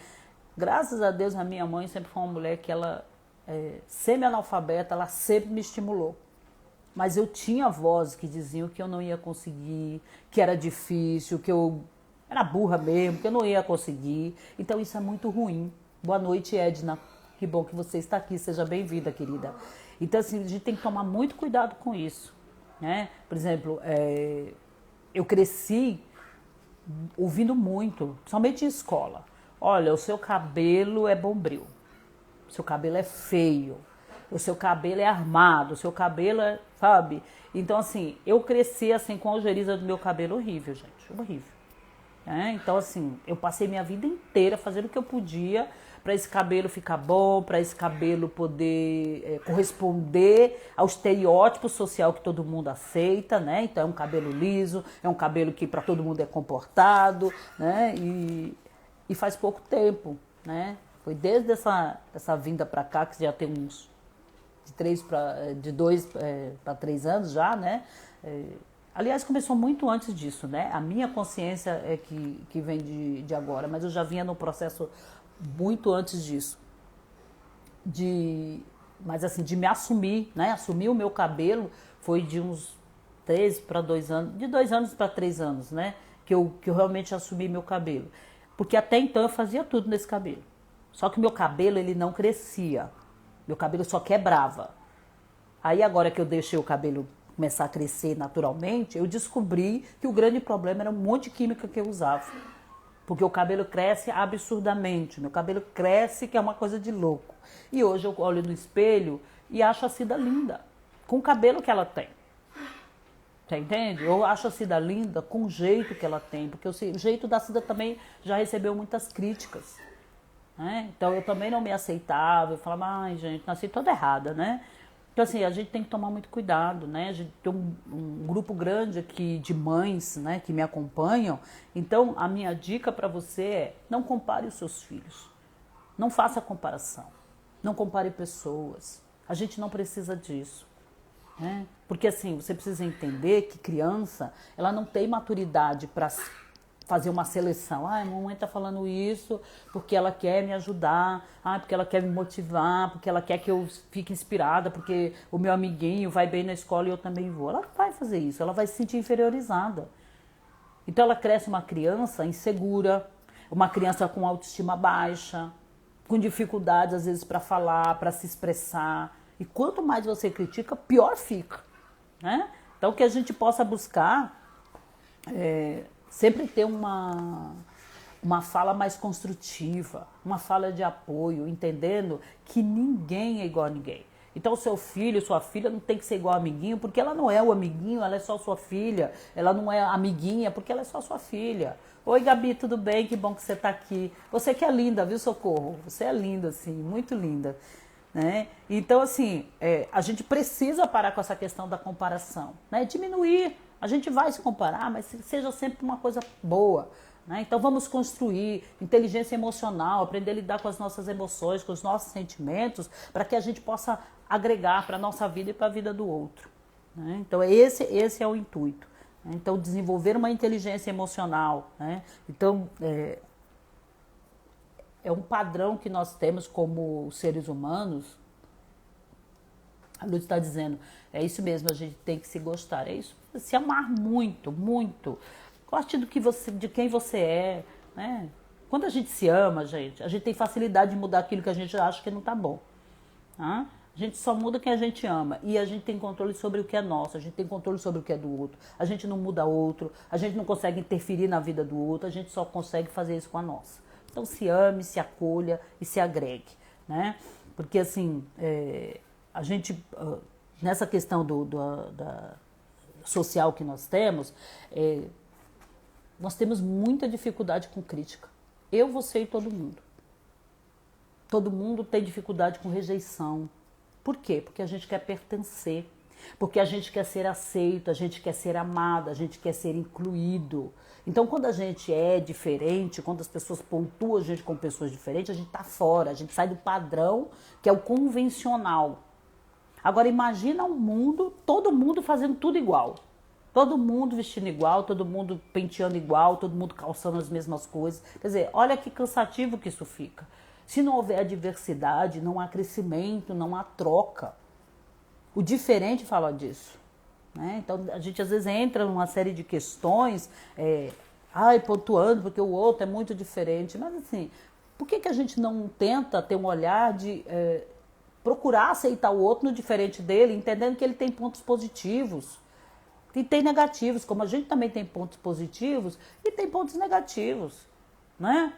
Graças a Deus, a minha mãe sempre foi uma mulher que ela, semi-analfabeta, ela sempre me estimulou. Mas eu tinha vozes que diziam que eu não ia conseguir, que era difícil, que eu era burra mesmo, que eu não ia conseguir. Então isso é muito ruim. Boa noite, Edna. Que bom que você está aqui, seja bem-vinda, querida. Então assim, a gente tem que tomar muito cuidado com isso. Né? Por exemplo, eu cresci ouvindo muito, principalmente em escola. Olha, o seu cabelo é bombril, o seu cabelo é feio, o seu cabelo é armado, o seu cabelo é, sabe? Então, assim, eu cresci assim com a ojeriza do meu cabelo horrível, gente, horrível. Então, assim, eu passei minha vida inteira fazendo o que eu podia para esse cabelo ficar bom, para esse cabelo poder corresponder ao estereótipo social que todo mundo aceita, né? Então é um cabelo liso, é um cabelo que para todo mundo é comportado, né? E faz pouco tempo, né? Foi desde essa vinda para cá, que já tem uns de 2 para 3 anos já, né? Aliás, começou muito antes disso, né? A minha consciência é que vem de agora, mas eu já vinha no processo muito antes disso. Mas assim, de me assumir, né? Assumir o meu cabelo foi de uns 3 para 2 anos, de 2 anos para 3 anos, né? Que eu realmente assumi meu cabelo. Porque até então eu fazia tudo nesse cabelo. Só que meu cabelo, ele não crescia. Meu cabelo só quebrava. Aí agora que eu deixei o cabelo começar a crescer naturalmente, eu descobri que o grande problema era um monte de química que eu usava. Porque o cabelo cresce absurdamente, meu cabelo cresce que é uma coisa de louco. E hoje eu olho no espelho e acho a Cida linda, com o cabelo que ela tem. Você entende? Eu acho a Cida linda com o jeito que ela tem, porque o jeito da Cida também já recebeu muitas críticas. Né? Então eu também não me aceitava, eu falava, ai gente, nasci toda errada, né? Então, assim, a gente tem que tomar muito cuidado, né? A gente tem um grupo grande aqui de mães, né, que me acompanham. Então, a minha dica para você é: não compare os seus filhos. Não faça comparação. Não compare pessoas. A gente não precisa disso, né? Porque, assim, você precisa entender que criança, ela não tem maturidade para fazer uma seleção. Ah, a mamãe está falando isso porque ela quer me ajudar, porque ela quer me motivar, porque ela quer que eu fique inspirada, porque o meu amiguinho vai bem na escola e eu também vou. Ela vai fazer isso, ela vai se sentir inferiorizada. Então ela cresce uma criança insegura, uma criança com autoestima baixa, com dificuldades às vezes para falar, para se expressar. E quanto mais você critica, pior fica, né? Então que a gente possa buscar sempre ter uma fala mais construtiva, uma fala de apoio, entendendo que ninguém é igual a ninguém. Então, seu filho, sua filha não tem que ser igual ao amiguinho, porque ela não é o amiguinho, ela é só sua filha. Ela não é amiguinha, porque ela é só sua filha. Oi, Gabi, tudo bem? Que bom que você está aqui. Você que é linda, viu, Socorro? Você é linda, assim, muito linda. Né? Então, assim, a gente precisa parar com essa questão da comparação. Né? Diminuir. A gente vai se comparar, mas seja sempre uma coisa boa. Né? Então vamos construir inteligência emocional, aprender a lidar com as nossas emoções, com os nossos sentimentos, para que a gente possa agregar para a nossa vida e para a vida do outro. Né? Então esse é o intuito. Né? Então desenvolver uma inteligência emocional. Né? Então é um padrão que nós temos como seres humanos. A Luz está dizendo, é isso mesmo, a gente tem que se gostar, é isso, se amar muito, muito. Goste de quem você é, né? Quando a gente se ama, a gente tem facilidade de mudar aquilo que a gente acha que não tá bom. Tá? A gente só muda quem a gente ama e a gente tem controle sobre o que é nosso, a gente tem controle sobre o que é do outro. A gente não muda outro, a gente não consegue interferir na vida do outro, a gente só consegue fazer isso com a nossa. Então se ame, se acolha e se agregue, né? Porque assim, a gente, nessa questão da social que nós temos muita dificuldade com crítica. Eu, você e todo mundo. Todo mundo tem dificuldade com rejeição. Por quê? Porque a gente quer pertencer. Porque a gente quer ser aceito, a gente quer ser amado, a gente quer ser incluído. Então, quando a gente é diferente, quando as pessoas pontuam a gente com pessoas diferentes, a gente está fora, a gente sai do padrão, que é o convencional. Agora, imagina um mundo, todo mundo fazendo tudo igual. Todo mundo vestindo igual, todo mundo penteando igual, todo mundo calçando as mesmas coisas. Quer dizer, olha que cansativo que isso fica. Se não houver diversidade, não há crescimento, não há troca. O diferente fala disso. Né? Então, a gente às vezes entra numa série de questões, pontuando porque o outro é muito diferente. Mas assim, por que a gente não tenta ter um olhar de procurar aceitar o outro no diferente dele, entendendo que ele tem pontos positivos? E tem negativos, como a gente também tem pontos positivos e tem pontos negativos, né?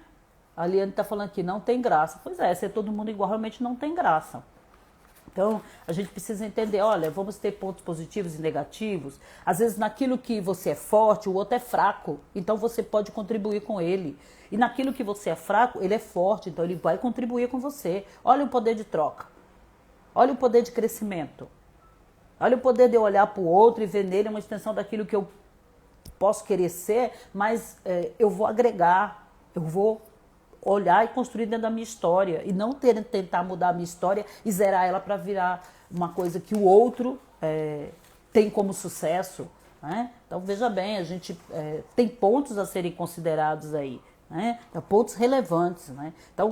A Liane está falando que não tem graça. Pois é, ser todo mundo igual realmente não tem graça. Então, a gente precisa entender, olha, vamos ter pontos positivos e negativos. Às vezes, naquilo que você é forte, o outro é fraco. Então, você pode contribuir com ele. E naquilo que você é fraco, ele é forte. Então, ele vai contribuir com você. Olha o poder de troca. Olha o poder de crescimento. Olha o poder de eu olhar para o outro e ver nele uma extensão daquilo que eu posso querer ser, mas eu vou agregar, eu vou olhar e construir dentro da minha história e não tentar mudar a minha história e zerar ela para virar uma coisa que o outro tem como sucesso. Né? Então, veja bem, a gente tem pontos a serem considerados aí, né? Pontos relevantes. Né? Então,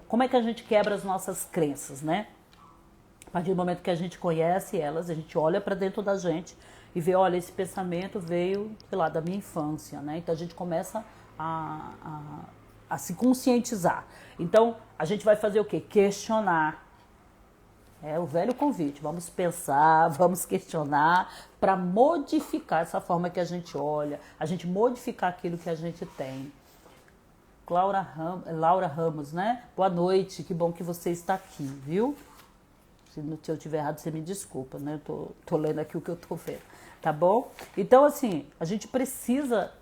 como é que a gente quebra as nossas crenças, né? A partir do momento que a gente conhece elas, a gente olha para dentro da gente e vê, olha, esse pensamento veio, sei lá, da minha infância, né? Então a gente começa a se conscientizar. Então a gente vai fazer o quê? Questionar. É o velho convite, vamos pensar, vamos questionar para modificar essa forma que a gente olha, a gente modificar aquilo que a gente tem. Laura Ramos, né? Boa noite, que bom que você está aqui, viu? Se eu estiver errado, você me desculpa, né? Eu tô lendo aqui o que eu tô vendo, tá bom? Então, assim, a gente precisa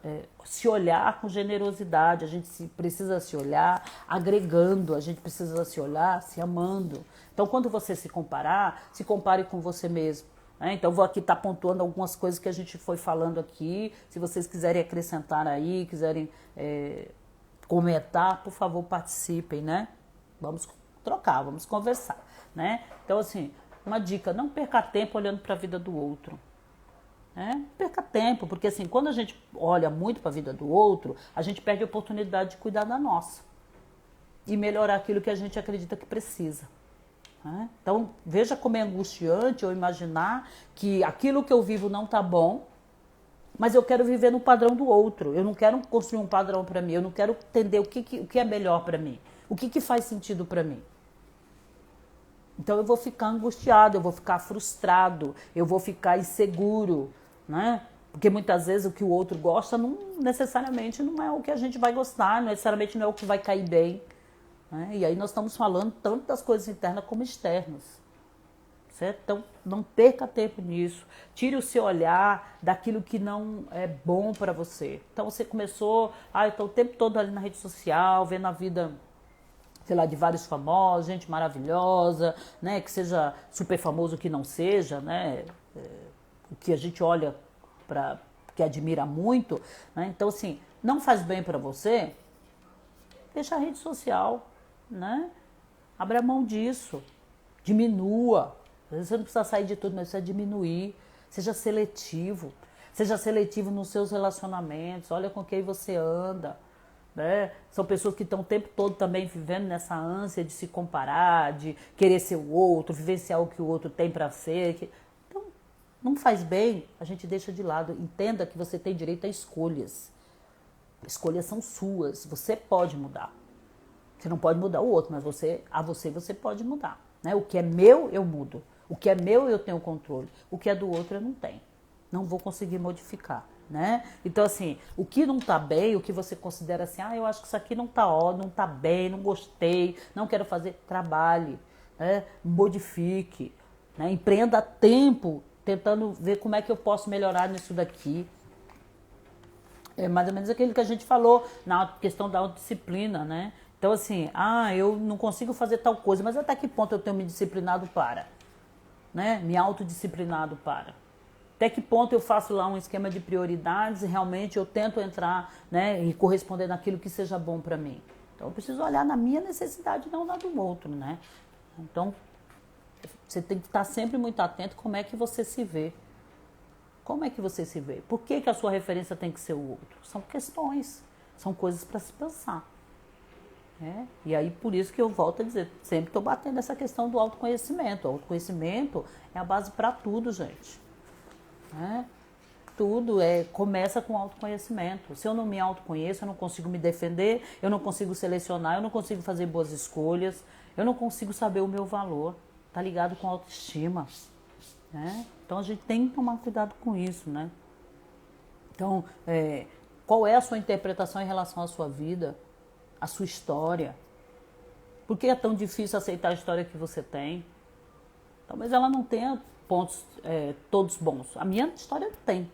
se olhar com generosidade, a gente precisa se olhar agregando, a gente precisa se olhar se amando. Então, quando você se comparar, se compare com você mesmo. Né? Então, vou aqui estar pontuando algumas coisas que a gente foi falando aqui. Se vocês quiserem acrescentar aí, quiserem comentar, por favor, participem, né? Vamos trocar, vamos conversar. Né? Então, assim, uma dica, não perca tempo olhando para a vida do outro. Né? Não perca tempo, porque assim, quando a gente olha muito para a vida do outro, a gente perde a oportunidade de cuidar da nossa e melhorar aquilo que a gente acredita que precisa. Né? Então, veja como é angustiante eu imaginar que aquilo que eu vivo não está bom, mas eu quero viver no padrão do outro. Eu não quero construir um padrão para mim, eu não quero entender o que é melhor para mim, o que faz sentido para mim. Então eu vou ficar angustiado, eu vou ficar frustrado, eu vou ficar inseguro, né? Porque muitas vezes o que o outro gosta não necessariamente não é o que a gente vai gostar, não necessariamente não é o que vai cair bem. Né? E aí nós estamos falando tanto das coisas internas como externas. Certo? Então, não perca tempo nisso. Tire o seu olhar daquilo que não é bom para você. Então, você começou, eu estou o tempo todo ali na rede social, vendo a vida, sei lá, de vários famosos, gente maravilhosa, né? Que seja super famoso ou que não seja, né? O que a gente olha que admira muito. Né? Então, assim, não faz bem para você, deixa a rede social, né? Abra mão disso. Diminua. Às vezes você não precisa sair de tudo, mas precisa diminuir. Seja seletivo. Seja seletivo nos seus relacionamentos. Olha com quem você anda. Né? São pessoas que estão o tempo todo também vivendo nessa ânsia de se comparar, de querer ser o outro, vivenciar o que o outro tem para ser. Então, não faz bem, a gente deixa de lado. Entenda que você tem direito a escolhas. Escolhas são suas. Você pode mudar. Você não pode mudar o outro, mas você pode mudar. Né? O que é meu, eu mudo. O que é meu, eu tenho controle. O que é do outro, eu não tenho. Não vou conseguir modificar. Né? Então, assim, o que não tá bem, o que você considera assim, eu acho que isso aqui não tá não tá bem, não gostei, não quero fazer, trabalhe, né? Modifique, né? Empreenda tempo, tentando ver como é que eu posso melhorar nisso daqui. É mais ou menos aquilo que a gente falou na questão da autodisciplina, né? Então, assim, eu não consigo fazer tal coisa, mas até que ponto eu tenho me disciplinado para? Né? Me autodisciplinado para? Até que ponto eu faço lá um esquema de prioridades e realmente eu tento entrar, né, e corresponder naquilo que seja bom para mim? Então, eu preciso olhar na minha necessidade, não na do outro, né? Então, você tem que estar sempre muito atento como é que você se vê. Como é que você se vê? Por que a sua referência tem que ser o outro? São questões, são coisas para se pensar. Né? E aí, por isso que eu volto a dizer, sempre estou batendo essa questão do autoconhecimento. O autoconhecimento é a base para tudo, gente. Né? Tudo começa com autoconhecimento. Se eu não me autoconheço, eu não consigo me defender, eu não consigo selecionar, eu não consigo fazer boas escolhas, eu não consigo saber o meu valor. Está ligado com autoestima. Né? Então a gente tem que tomar cuidado com isso. Né? Então, qual é a sua interpretação em relação à sua vida, à sua história? Por que é tão difícil aceitar a história que você tem? Talvez ela não tenha pontos todos bons. A minha história tem.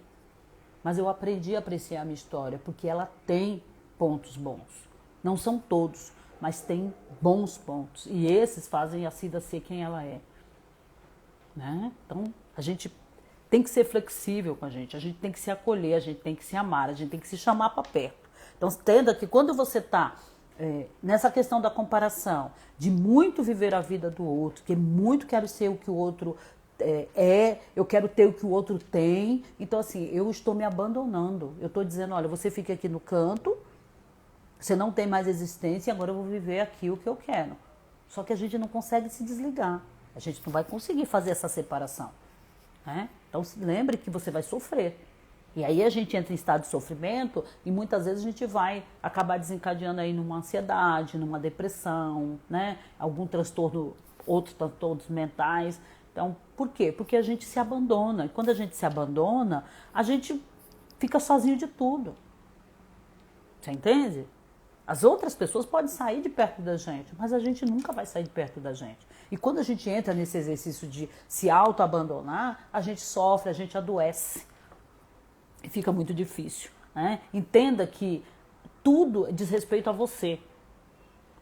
Mas eu aprendi a apreciar a minha história, porque ela tem pontos bons. Não são todos, mas tem bons pontos. E esses fazem a Cida ser quem ela é. Né? Então, a gente tem que ser flexível com a gente tem que se acolher, a gente tem que se amar, a gente tem que se chamar para perto. Então, entenda que quando você está nessa questão da comparação, de muito viver a vida do outro, que muito quero ser o que o outro eu quero ter o que o outro tem, então assim, eu estou me abandonando, eu estou dizendo, olha, você fica aqui no canto, você não tem mais existência, agora eu vou viver aqui o que eu quero. Só que a gente não consegue se desligar, a gente não vai conseguir fazer essa separação. Né? Então lembre que você vai sofrer. E aí a gente entra em estado de sofrimento e muitas vezes a gente vai acabar desencadeando aí numa ansiedade, numa depressão, né? Algum transtorno, outros transtornos mentais. Então, por quê? Porque a gente se abandona. E quando a gente se abandona, a gente fica sozinho de tudo. Você entende? As outras pessoas podem sair de perto da gente, mas a gente nunca vai sair de perto da gente. E quando a gente entra nesse exercício de se auto-abandonar, a gente sofre, a gente adoece. E fica muito difícil. Né? Entenda que tudo diz respeito a você.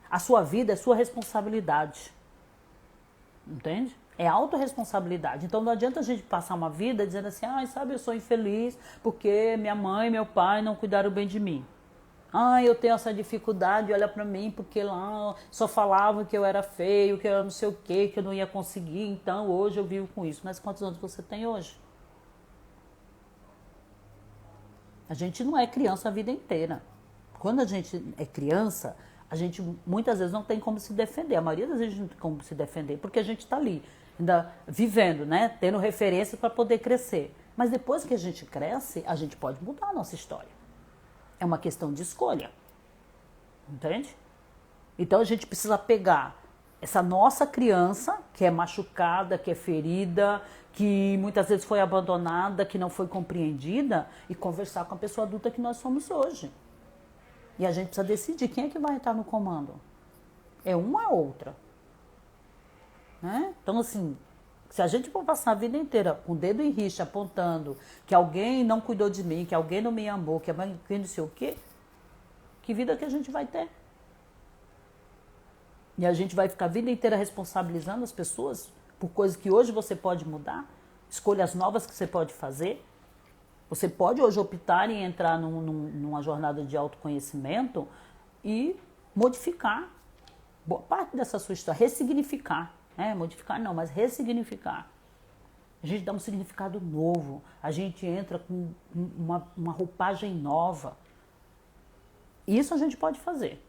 A sua vida é sua responsabilidade. Entende? É autorresponsabilidade. Então não adianta a gente passar uma vida dizendo assim, sabe, eu sou infeliz porque minha mãe e meu pai não cuidaram bem de mim. Eu tenho essa dificuldade, olha pra mim, porque lá só falavam que eu era feio, que eu não sei o quê, que eu não ia conseguir, então hoje eu vivo com isso. Mas quantos anos você tem hoje? A gente não é criança a vida inteira. Quando a gente é criança, a gente muitas vezes não tem como se defender. A maioria das vezes não tem como se defender, porque a gente está ali, ainda vivendo, né? Tendo referências para poder crescer. Mas depois que a gente cresce, a gente pode mudar a nossa história. É uma questão de escolha. Entende? Então a gente precisa pegar essa nossa criança, que é machucada, que é ferida, que muitas vezes foi abandonada, que não foi compreendida, e conversar com a pessoa adulta que nós somos hoje. E a gente precisa decidir quem é que vai estar no comando. É uma ou outra. Né? Então, assim, se a gente for passar a vida inteira com o dedo em rixa, apontando que alguém não cuidou de mim, que alguém não me amou, que alguém não sei o quê, que vida que a gente vai ter? E a gente vai ficar a vida inteira responsabilizando as pessoas por coisas que hoje você pode mudar, escolhas novas que você pode fazer. Você pode hoje optar em entrar numa jornada de autoconhecimento e modificar boa parte dessa sua história, ressignificar. Modificar não, mas ressignificar. A gente dá um significado novo, a gente entra com uma roupagem nova. Isso a gente pode fazer.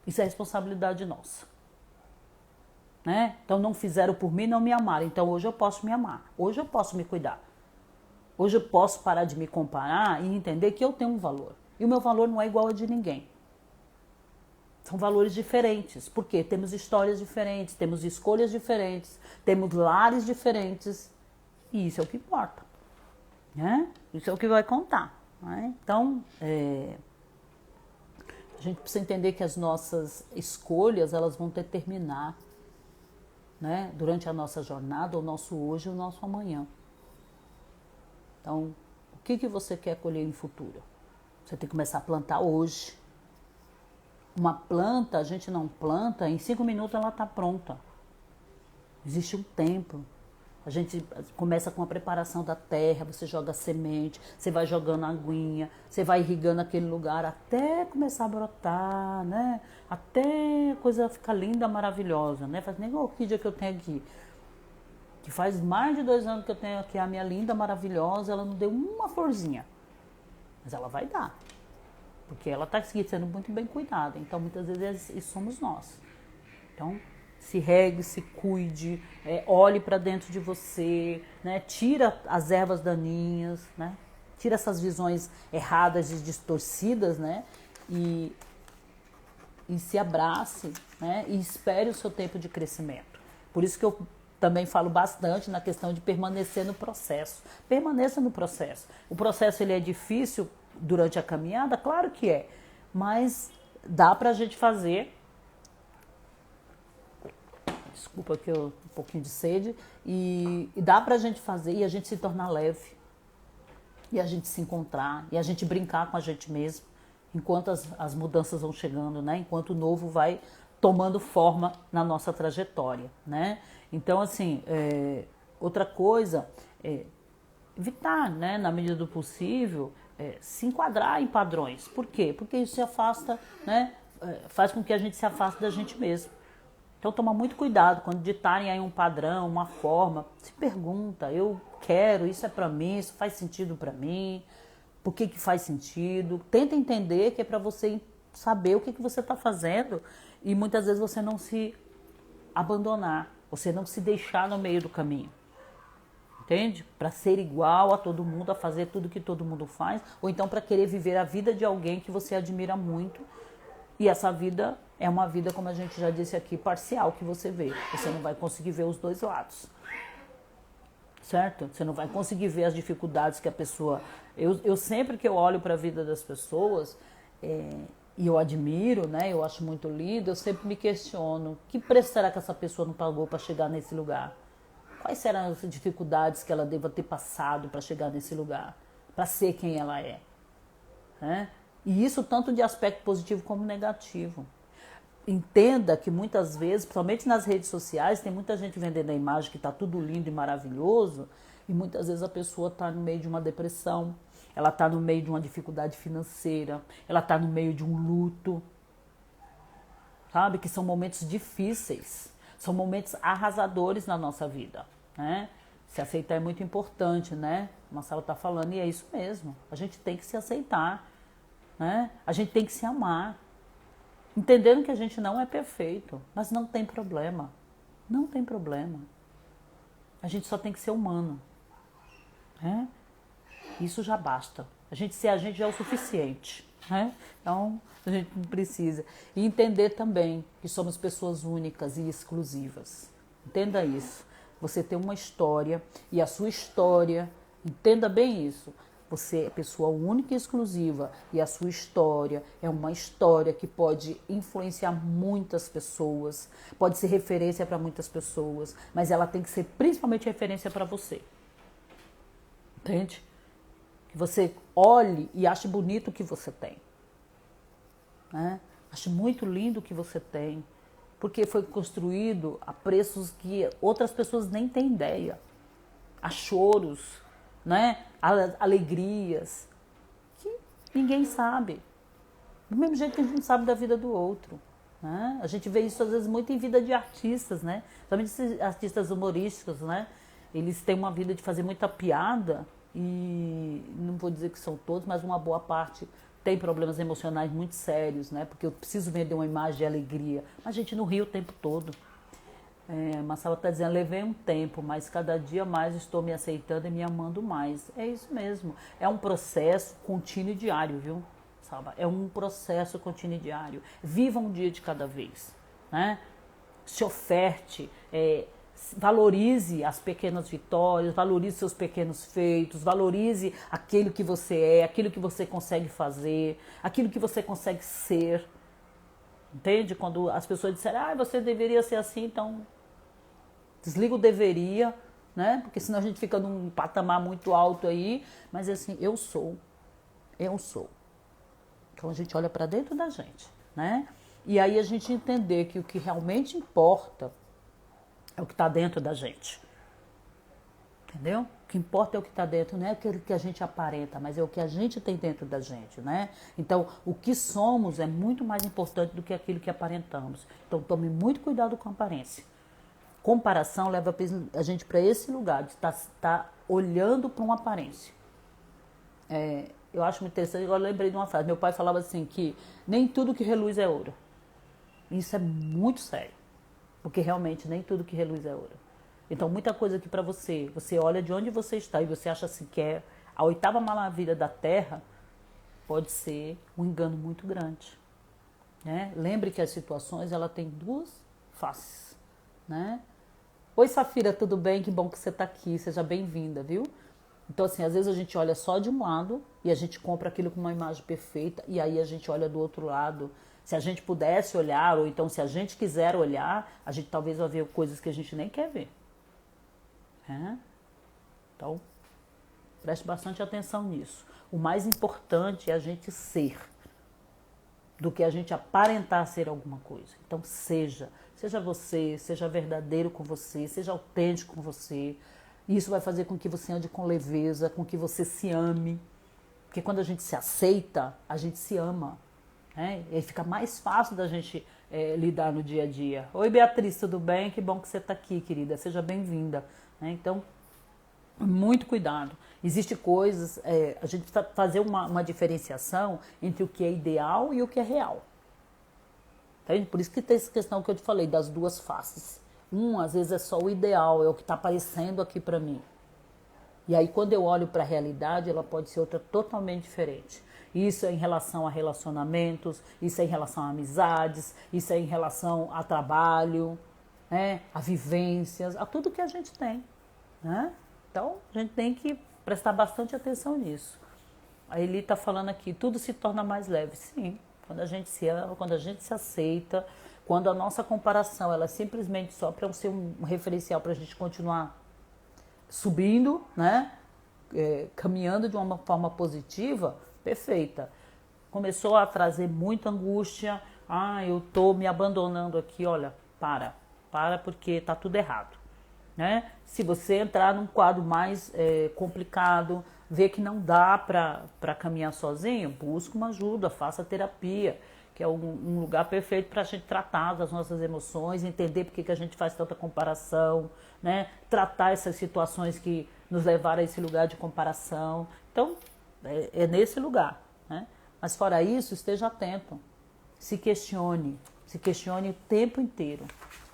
Isso é responsabilidade nossa. Né? Então não fizeram por mim, não me amaram. Então hoje eu posso me amar, hoje eu posso me cuidar. Hoje eu posso parar de me comparar e entender que eu tenho um valor. E o meu valor não é igual ao de ninguém. São valores diferentes. Por quê? Temos histórias diferentes, temos escolhas diferentes, temos lares diferentes. E isso é o que importa. Né? Isso é o que vai contar. Né? Então, a gente precisa entender que as nossas escolhas, elas vão determinar, né, durante a nossa jornada, o nosso hoje e o nosso amanhã. Então, o que você quer colher em futuro? Você tem que começar a plantar hoje. Uma planta, a gente não planta, em 5 minutos ela está pronta. Existe um tempo. A gente começa com a preparação da terra, você joga semente, você vai jogando aguinha, você vai irrigando aquele lugar até começar a brotar, né? Até a coisa ficar linda, maravilhosa, né? Faz nem igual a orquídea que eu tenho aqui. Que faz mais de 2 anos que eu tenho aqui a minha linda, maravilhosa, ela não deu uma florzinha. Mas ela vai dar. Porque ela está sendo muito bem cuidada. Então, muitas vezes, isso somos nós. Então, se regue, se cuide, olhe para dentro de você, né? Tira as ervas daninhas, né? Tira essas visões erradas e distorcidas, né? E se abrace, né? E espere o seu tempo de crescimento. Por isso que eu também falo bastante na questão de permanecer no processo. Permaneça no processo. O processo ele é difícil durante a caminhada? Claro que é. Mas dá pra gente fazer. Desculpa que eu um pouquinho de sede. E dá pra gente fazer e a gente se tornar leve. E a gente se encontrar. E a gente brincar com a gente mesmo. Enquanto as mudanças vão chegando, né? Enquanto o novo vai tomando forma na nossa trajetória, né? Então, assim, outra coisa é evitar, né, na medida do possível, se enquadrar em padrões. Por quê? Porque isso se afasta, né, faz com que a gente se afaste da gente mesmo. Então, toma muito cuidado quando ditarem aí um padrão, uma forma. Se pergunta, eu quero, isso é pra mim, isso faz sentido pra mim, por que faz sentido? Tenta entender que é pra você saber o que você tá fazendo e muitas vezes você não se abandonar, você não se deixar no meio do caminho. Entende? Para ser igual a todo mundo, a fazer tudo que todo mundo faz, ou então para querer viver a vida de alguém que você admira muito. E essa vida é uma vida, como a gente já disse aqui, parcial que você vê. Você não vai conseguir ver os dois lados. Certo? Você não vai conseguir ver as dificuldades que a pessoa... Eu sempre que eu olho para a vida das pessoas, e eu admiro, né? Eu acho muito lindo, eu sempre me questiono, que preço será que essa pessoa não pagou para chegar nesse lugar? Quais serão as dificuldades que ela deva ter passado para chegar nesse lugar? Para ser quem ela é? Né? E isso tanto de aspecto positivo como negativo. Entenda que muitas vezes, principalmente nas redes sociais, tem muita gente vendendo a imagem que está tudo lindo e maravilhoso, e muitas vezes a pessoa está no meio de uma depressão, ela está no meio de uma dificuldade financeira, ela está no meio de um luto, sabe? Que são momentos difíceis, são momentos arrasadores na nossa vida, né? Se aceitar é muito importante, né? Marcelo está falando e é isso mesmo. A gente tem que se aceitar, né? A gente tem que se amar. Entendendo que a gente não é perfeito, mas não tem problema. Não tem problema. A gente só tem que ser humano. Né? Isso já basta. A gente ser a gente já é o suficiente. né? Então, a gente não precisa. E entender também que somos pessoas únicas e exclusivas. Entenda isso. Você tem uma história e a sua história, entenda bem isso. Você é pessoa única e exclusiva e a sua história é uma história que pode influenciar muitas pessoas, pode ser referência para muitas pessoas, mas ela tem que ser principalmente referência para você. Entende? Que você olhe e ache bonito o que você tem. Né? Ache muito lindo o que você tem, porque foi construído a preços que outras pessoas nem têm ideia. A choros, né? A alegrias, que ninguém sabe. Do mesmo jeito que a gente sabe da vida do outro. Né? A gente vê isso às vezes muito em vida de artistas, né? Principalmente esses artistas humorísticos, né? Eles têm uma vida de fazer muita piada e não vou dizer que são todos, mas uma boa parte tem problemas emocionais muito sérios, né? Porque eu preciso vender uma imagem de alegria. Mas a gente não ri o tempo todo. Marcela está dizendo, levei um tempo, mas cada dia mais estou me aceitando e me amando mais. É isso mesmo. É um processo contínuo e diário, viu? Sabe? É um processo contínuo e diário. Viva um dia de cada vez, né? Se oferte, valorize as pequenas vitórias, valorize seus pequenos feitos, valorize aquilo que você é, aquilo que você consegue fazer, aquilo que você consegue ser. Entende? Quando as pessoas disseram, você deveria ser assim, então desliga o deveria, né? Porque senão a gente fica num patamar muito alto aí, mas assim, eu sou. Então a gente olha para dentro da gente, né? E aí a gente entender que o que realmente importa é o que está dentro da gente. Entendeu? O que importa é o que está dentro, não é aquilo que a gente aparenta, mas é o que a gente tem dentro da gente, né? Então, o que somos é muito mais importante do que aquilo que aparentamos. Então, tome muito cuidado com a aparência. Comparação leva a gente para esse lugar de estar olhando para uma aparência. Eu acho muito interessante, agora eu lembrei de uma frase. Meu pai falava assim que nem tudo que reluz é ouro. Isso é muito sério, porque realmente nem tudo que reluz é ouro. Então, muita coisa que para você olha de onde você está e você acha assim que é a oitava maravilha da Terra, pode ser um engano muito grande. Né? Lembre que as situações ela tem duas faces. Né? Oi, Safira, tudo bem? Que bom que você está aqui, seja bem-vinda, viu? Então, assim, às vezes a gente olha só de um lado e a gente compra aquilo com uma imagem perfeita e aí a gente olha do outro lado. Se a gente pudesse olhar, ou então se a gente quiser olhar, a gente talvez vai ver coisas que a gente nem quer ver. Então, preste bastante atenção nisso. O mais importante é a gente ser, do que a gente aparentar ser alguma coisa. Então, seja você, seja verdadeiro com você, seja autêntico com você. Isso vai fazer com que você ande com leveza, com que você se ame. Porque quando a gente se aceita, a gente se ama. Né? E aí fica mais fácil da gente lidar no dia a dia. Oi, Beatriz, tudo bem? Que bom que você está aqui, querida. Seja bem-vinda. Né? Então, muito cuidado. Existem coisas, a gente precisa fazer uma diferenciação entre o que é ideal e o que é real. Entende? Por isso que tem essa questão que eu te falei, das duas faces. Às vezes é só o ideal, é o que está aparecendo aqui para mim. E aí quando eu olho para a realidade, ela pode ser outra totalmente diferente. Isso é em relação a relacionamentos, isso é em relação a amizades, isso é em relação a trabalho, né? A vivências, a tudo que a gente tem. Né? Então, a gente tem que prestar bastante atenção nisso. A Eli está falando aqui, tudo se torna mais leve. Sim, quando a gente se ama, quando a gente se aceita, quando a nossa comparação ela é simplesmente só para ser um referencial para a gente continuar subindo, né? Caminhando de uma forma positiva, perfeita. Começou a trazer muita angústia, eu estou me abandonando aqui, olha, para porque está tudo errado. Né? Se você entrar num quadro mais complicado, ver que não dá para caminhar sozinho, busque uma ajuda, faça terapia, que é um lugar perfeito para a gente tratar das nossas emoções, entender por que a gente faz tanta comparação, né? Tratar essas situações que nos levaram a esse lugar de comparação. Então, é nesse lugar. Né? Mas fora isso, esteja atento, se questione o tempo inteiro.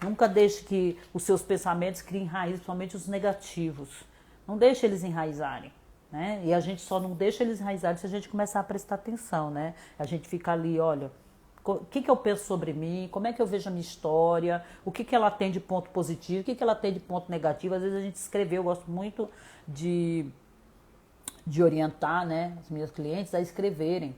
Nunca deixe que os seus pensamentos criem raízes, principalmente os negativos. Não deixe eles enraizarem. né? E a gente só não deixa eles enraizados se a gente começar a prestar atenção, né? A gente fica ali, olha, o que eu penso sobre mim, como é que eu vejo a minha história, o que ela tem de ponto positivo, o que ela tem de ponto negativo. Às vezes a gente escreveu, eu gosto muito de orientar, né, as minhas clientes a escreverem.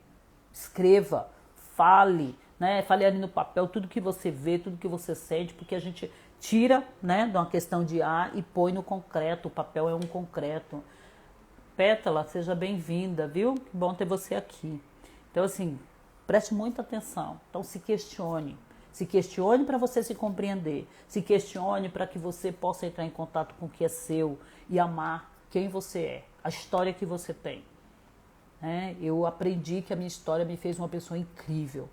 Escreva, fale, né? Fale ali no papel tudo que você vê, tudo que você sente, porque a gente tira, né, de uma questão de ar e põe no concreto. O papel é um concreto. Pétala, seja bem-vinda, viu? Que bom ter você aqui. Então, assim, preste muita atenção. Então, se questione. Se questione para você se compreender. Se questione para que você possa entrar em contato com o que é seu e amar quem você é, a história que você tem. Eu aprendi que a minha história me fez uma pessoa incrível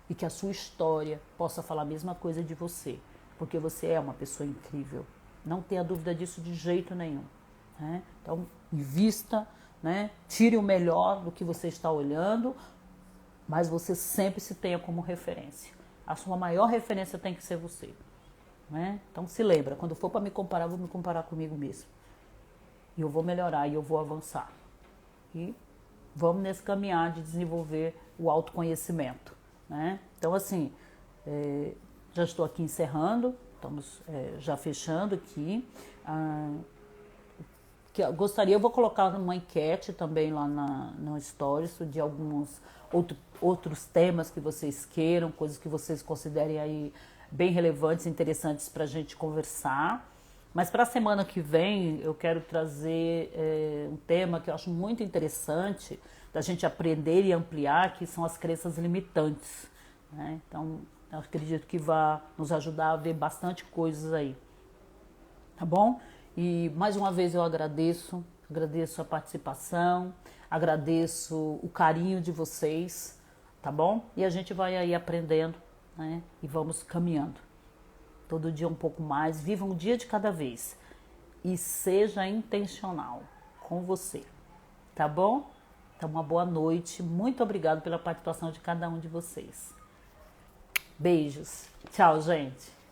e que a sua história possa falar a mesma coisa de você, porque você é uma pessoa incrível. Não tenha dúvida disso de jeito nenhum. Então, invista, né? Tire o melhor do que você está olhando, mas você sempre se tenha como referência. A sua maior referência tem que ser você. Então, se lembra, quando for para me comparar, vou me comparar comigo mesmo. E eu vou melhorar e eu vou avançar. E vamos nesse caminhar de desenvolver o autoconhecimento. Então, assim, já estou aqui encerrando, estamos já fechando aqui. Eu vou colocar uma enquete também lá no Stories de alguns outros temas que vocês queiram, coisas que vocês considerem aí bem relevantes, interessantes para a gente conversar. Mas para a semana que vem eu quero trazer um tema que eu acho muito interessante da gente aprender e ampliar, que são as crenças limitantes. Então, eu acredito que vai nos ajudar a ver bastante coisas aí. Tá bom? E mais uma vez eu agradeço a participação, agradeço o carinho de vocês, tá bom? E a gente vai aí aprendendo, né? E vamos caminhando. Todo dia um pouco mais, viva um dia de cada vez. E seja intencional com você, tá bom? Então, uma boa noite. Muito obrigado pela participação de cada um de vocês. Beijos. Tchau, gente.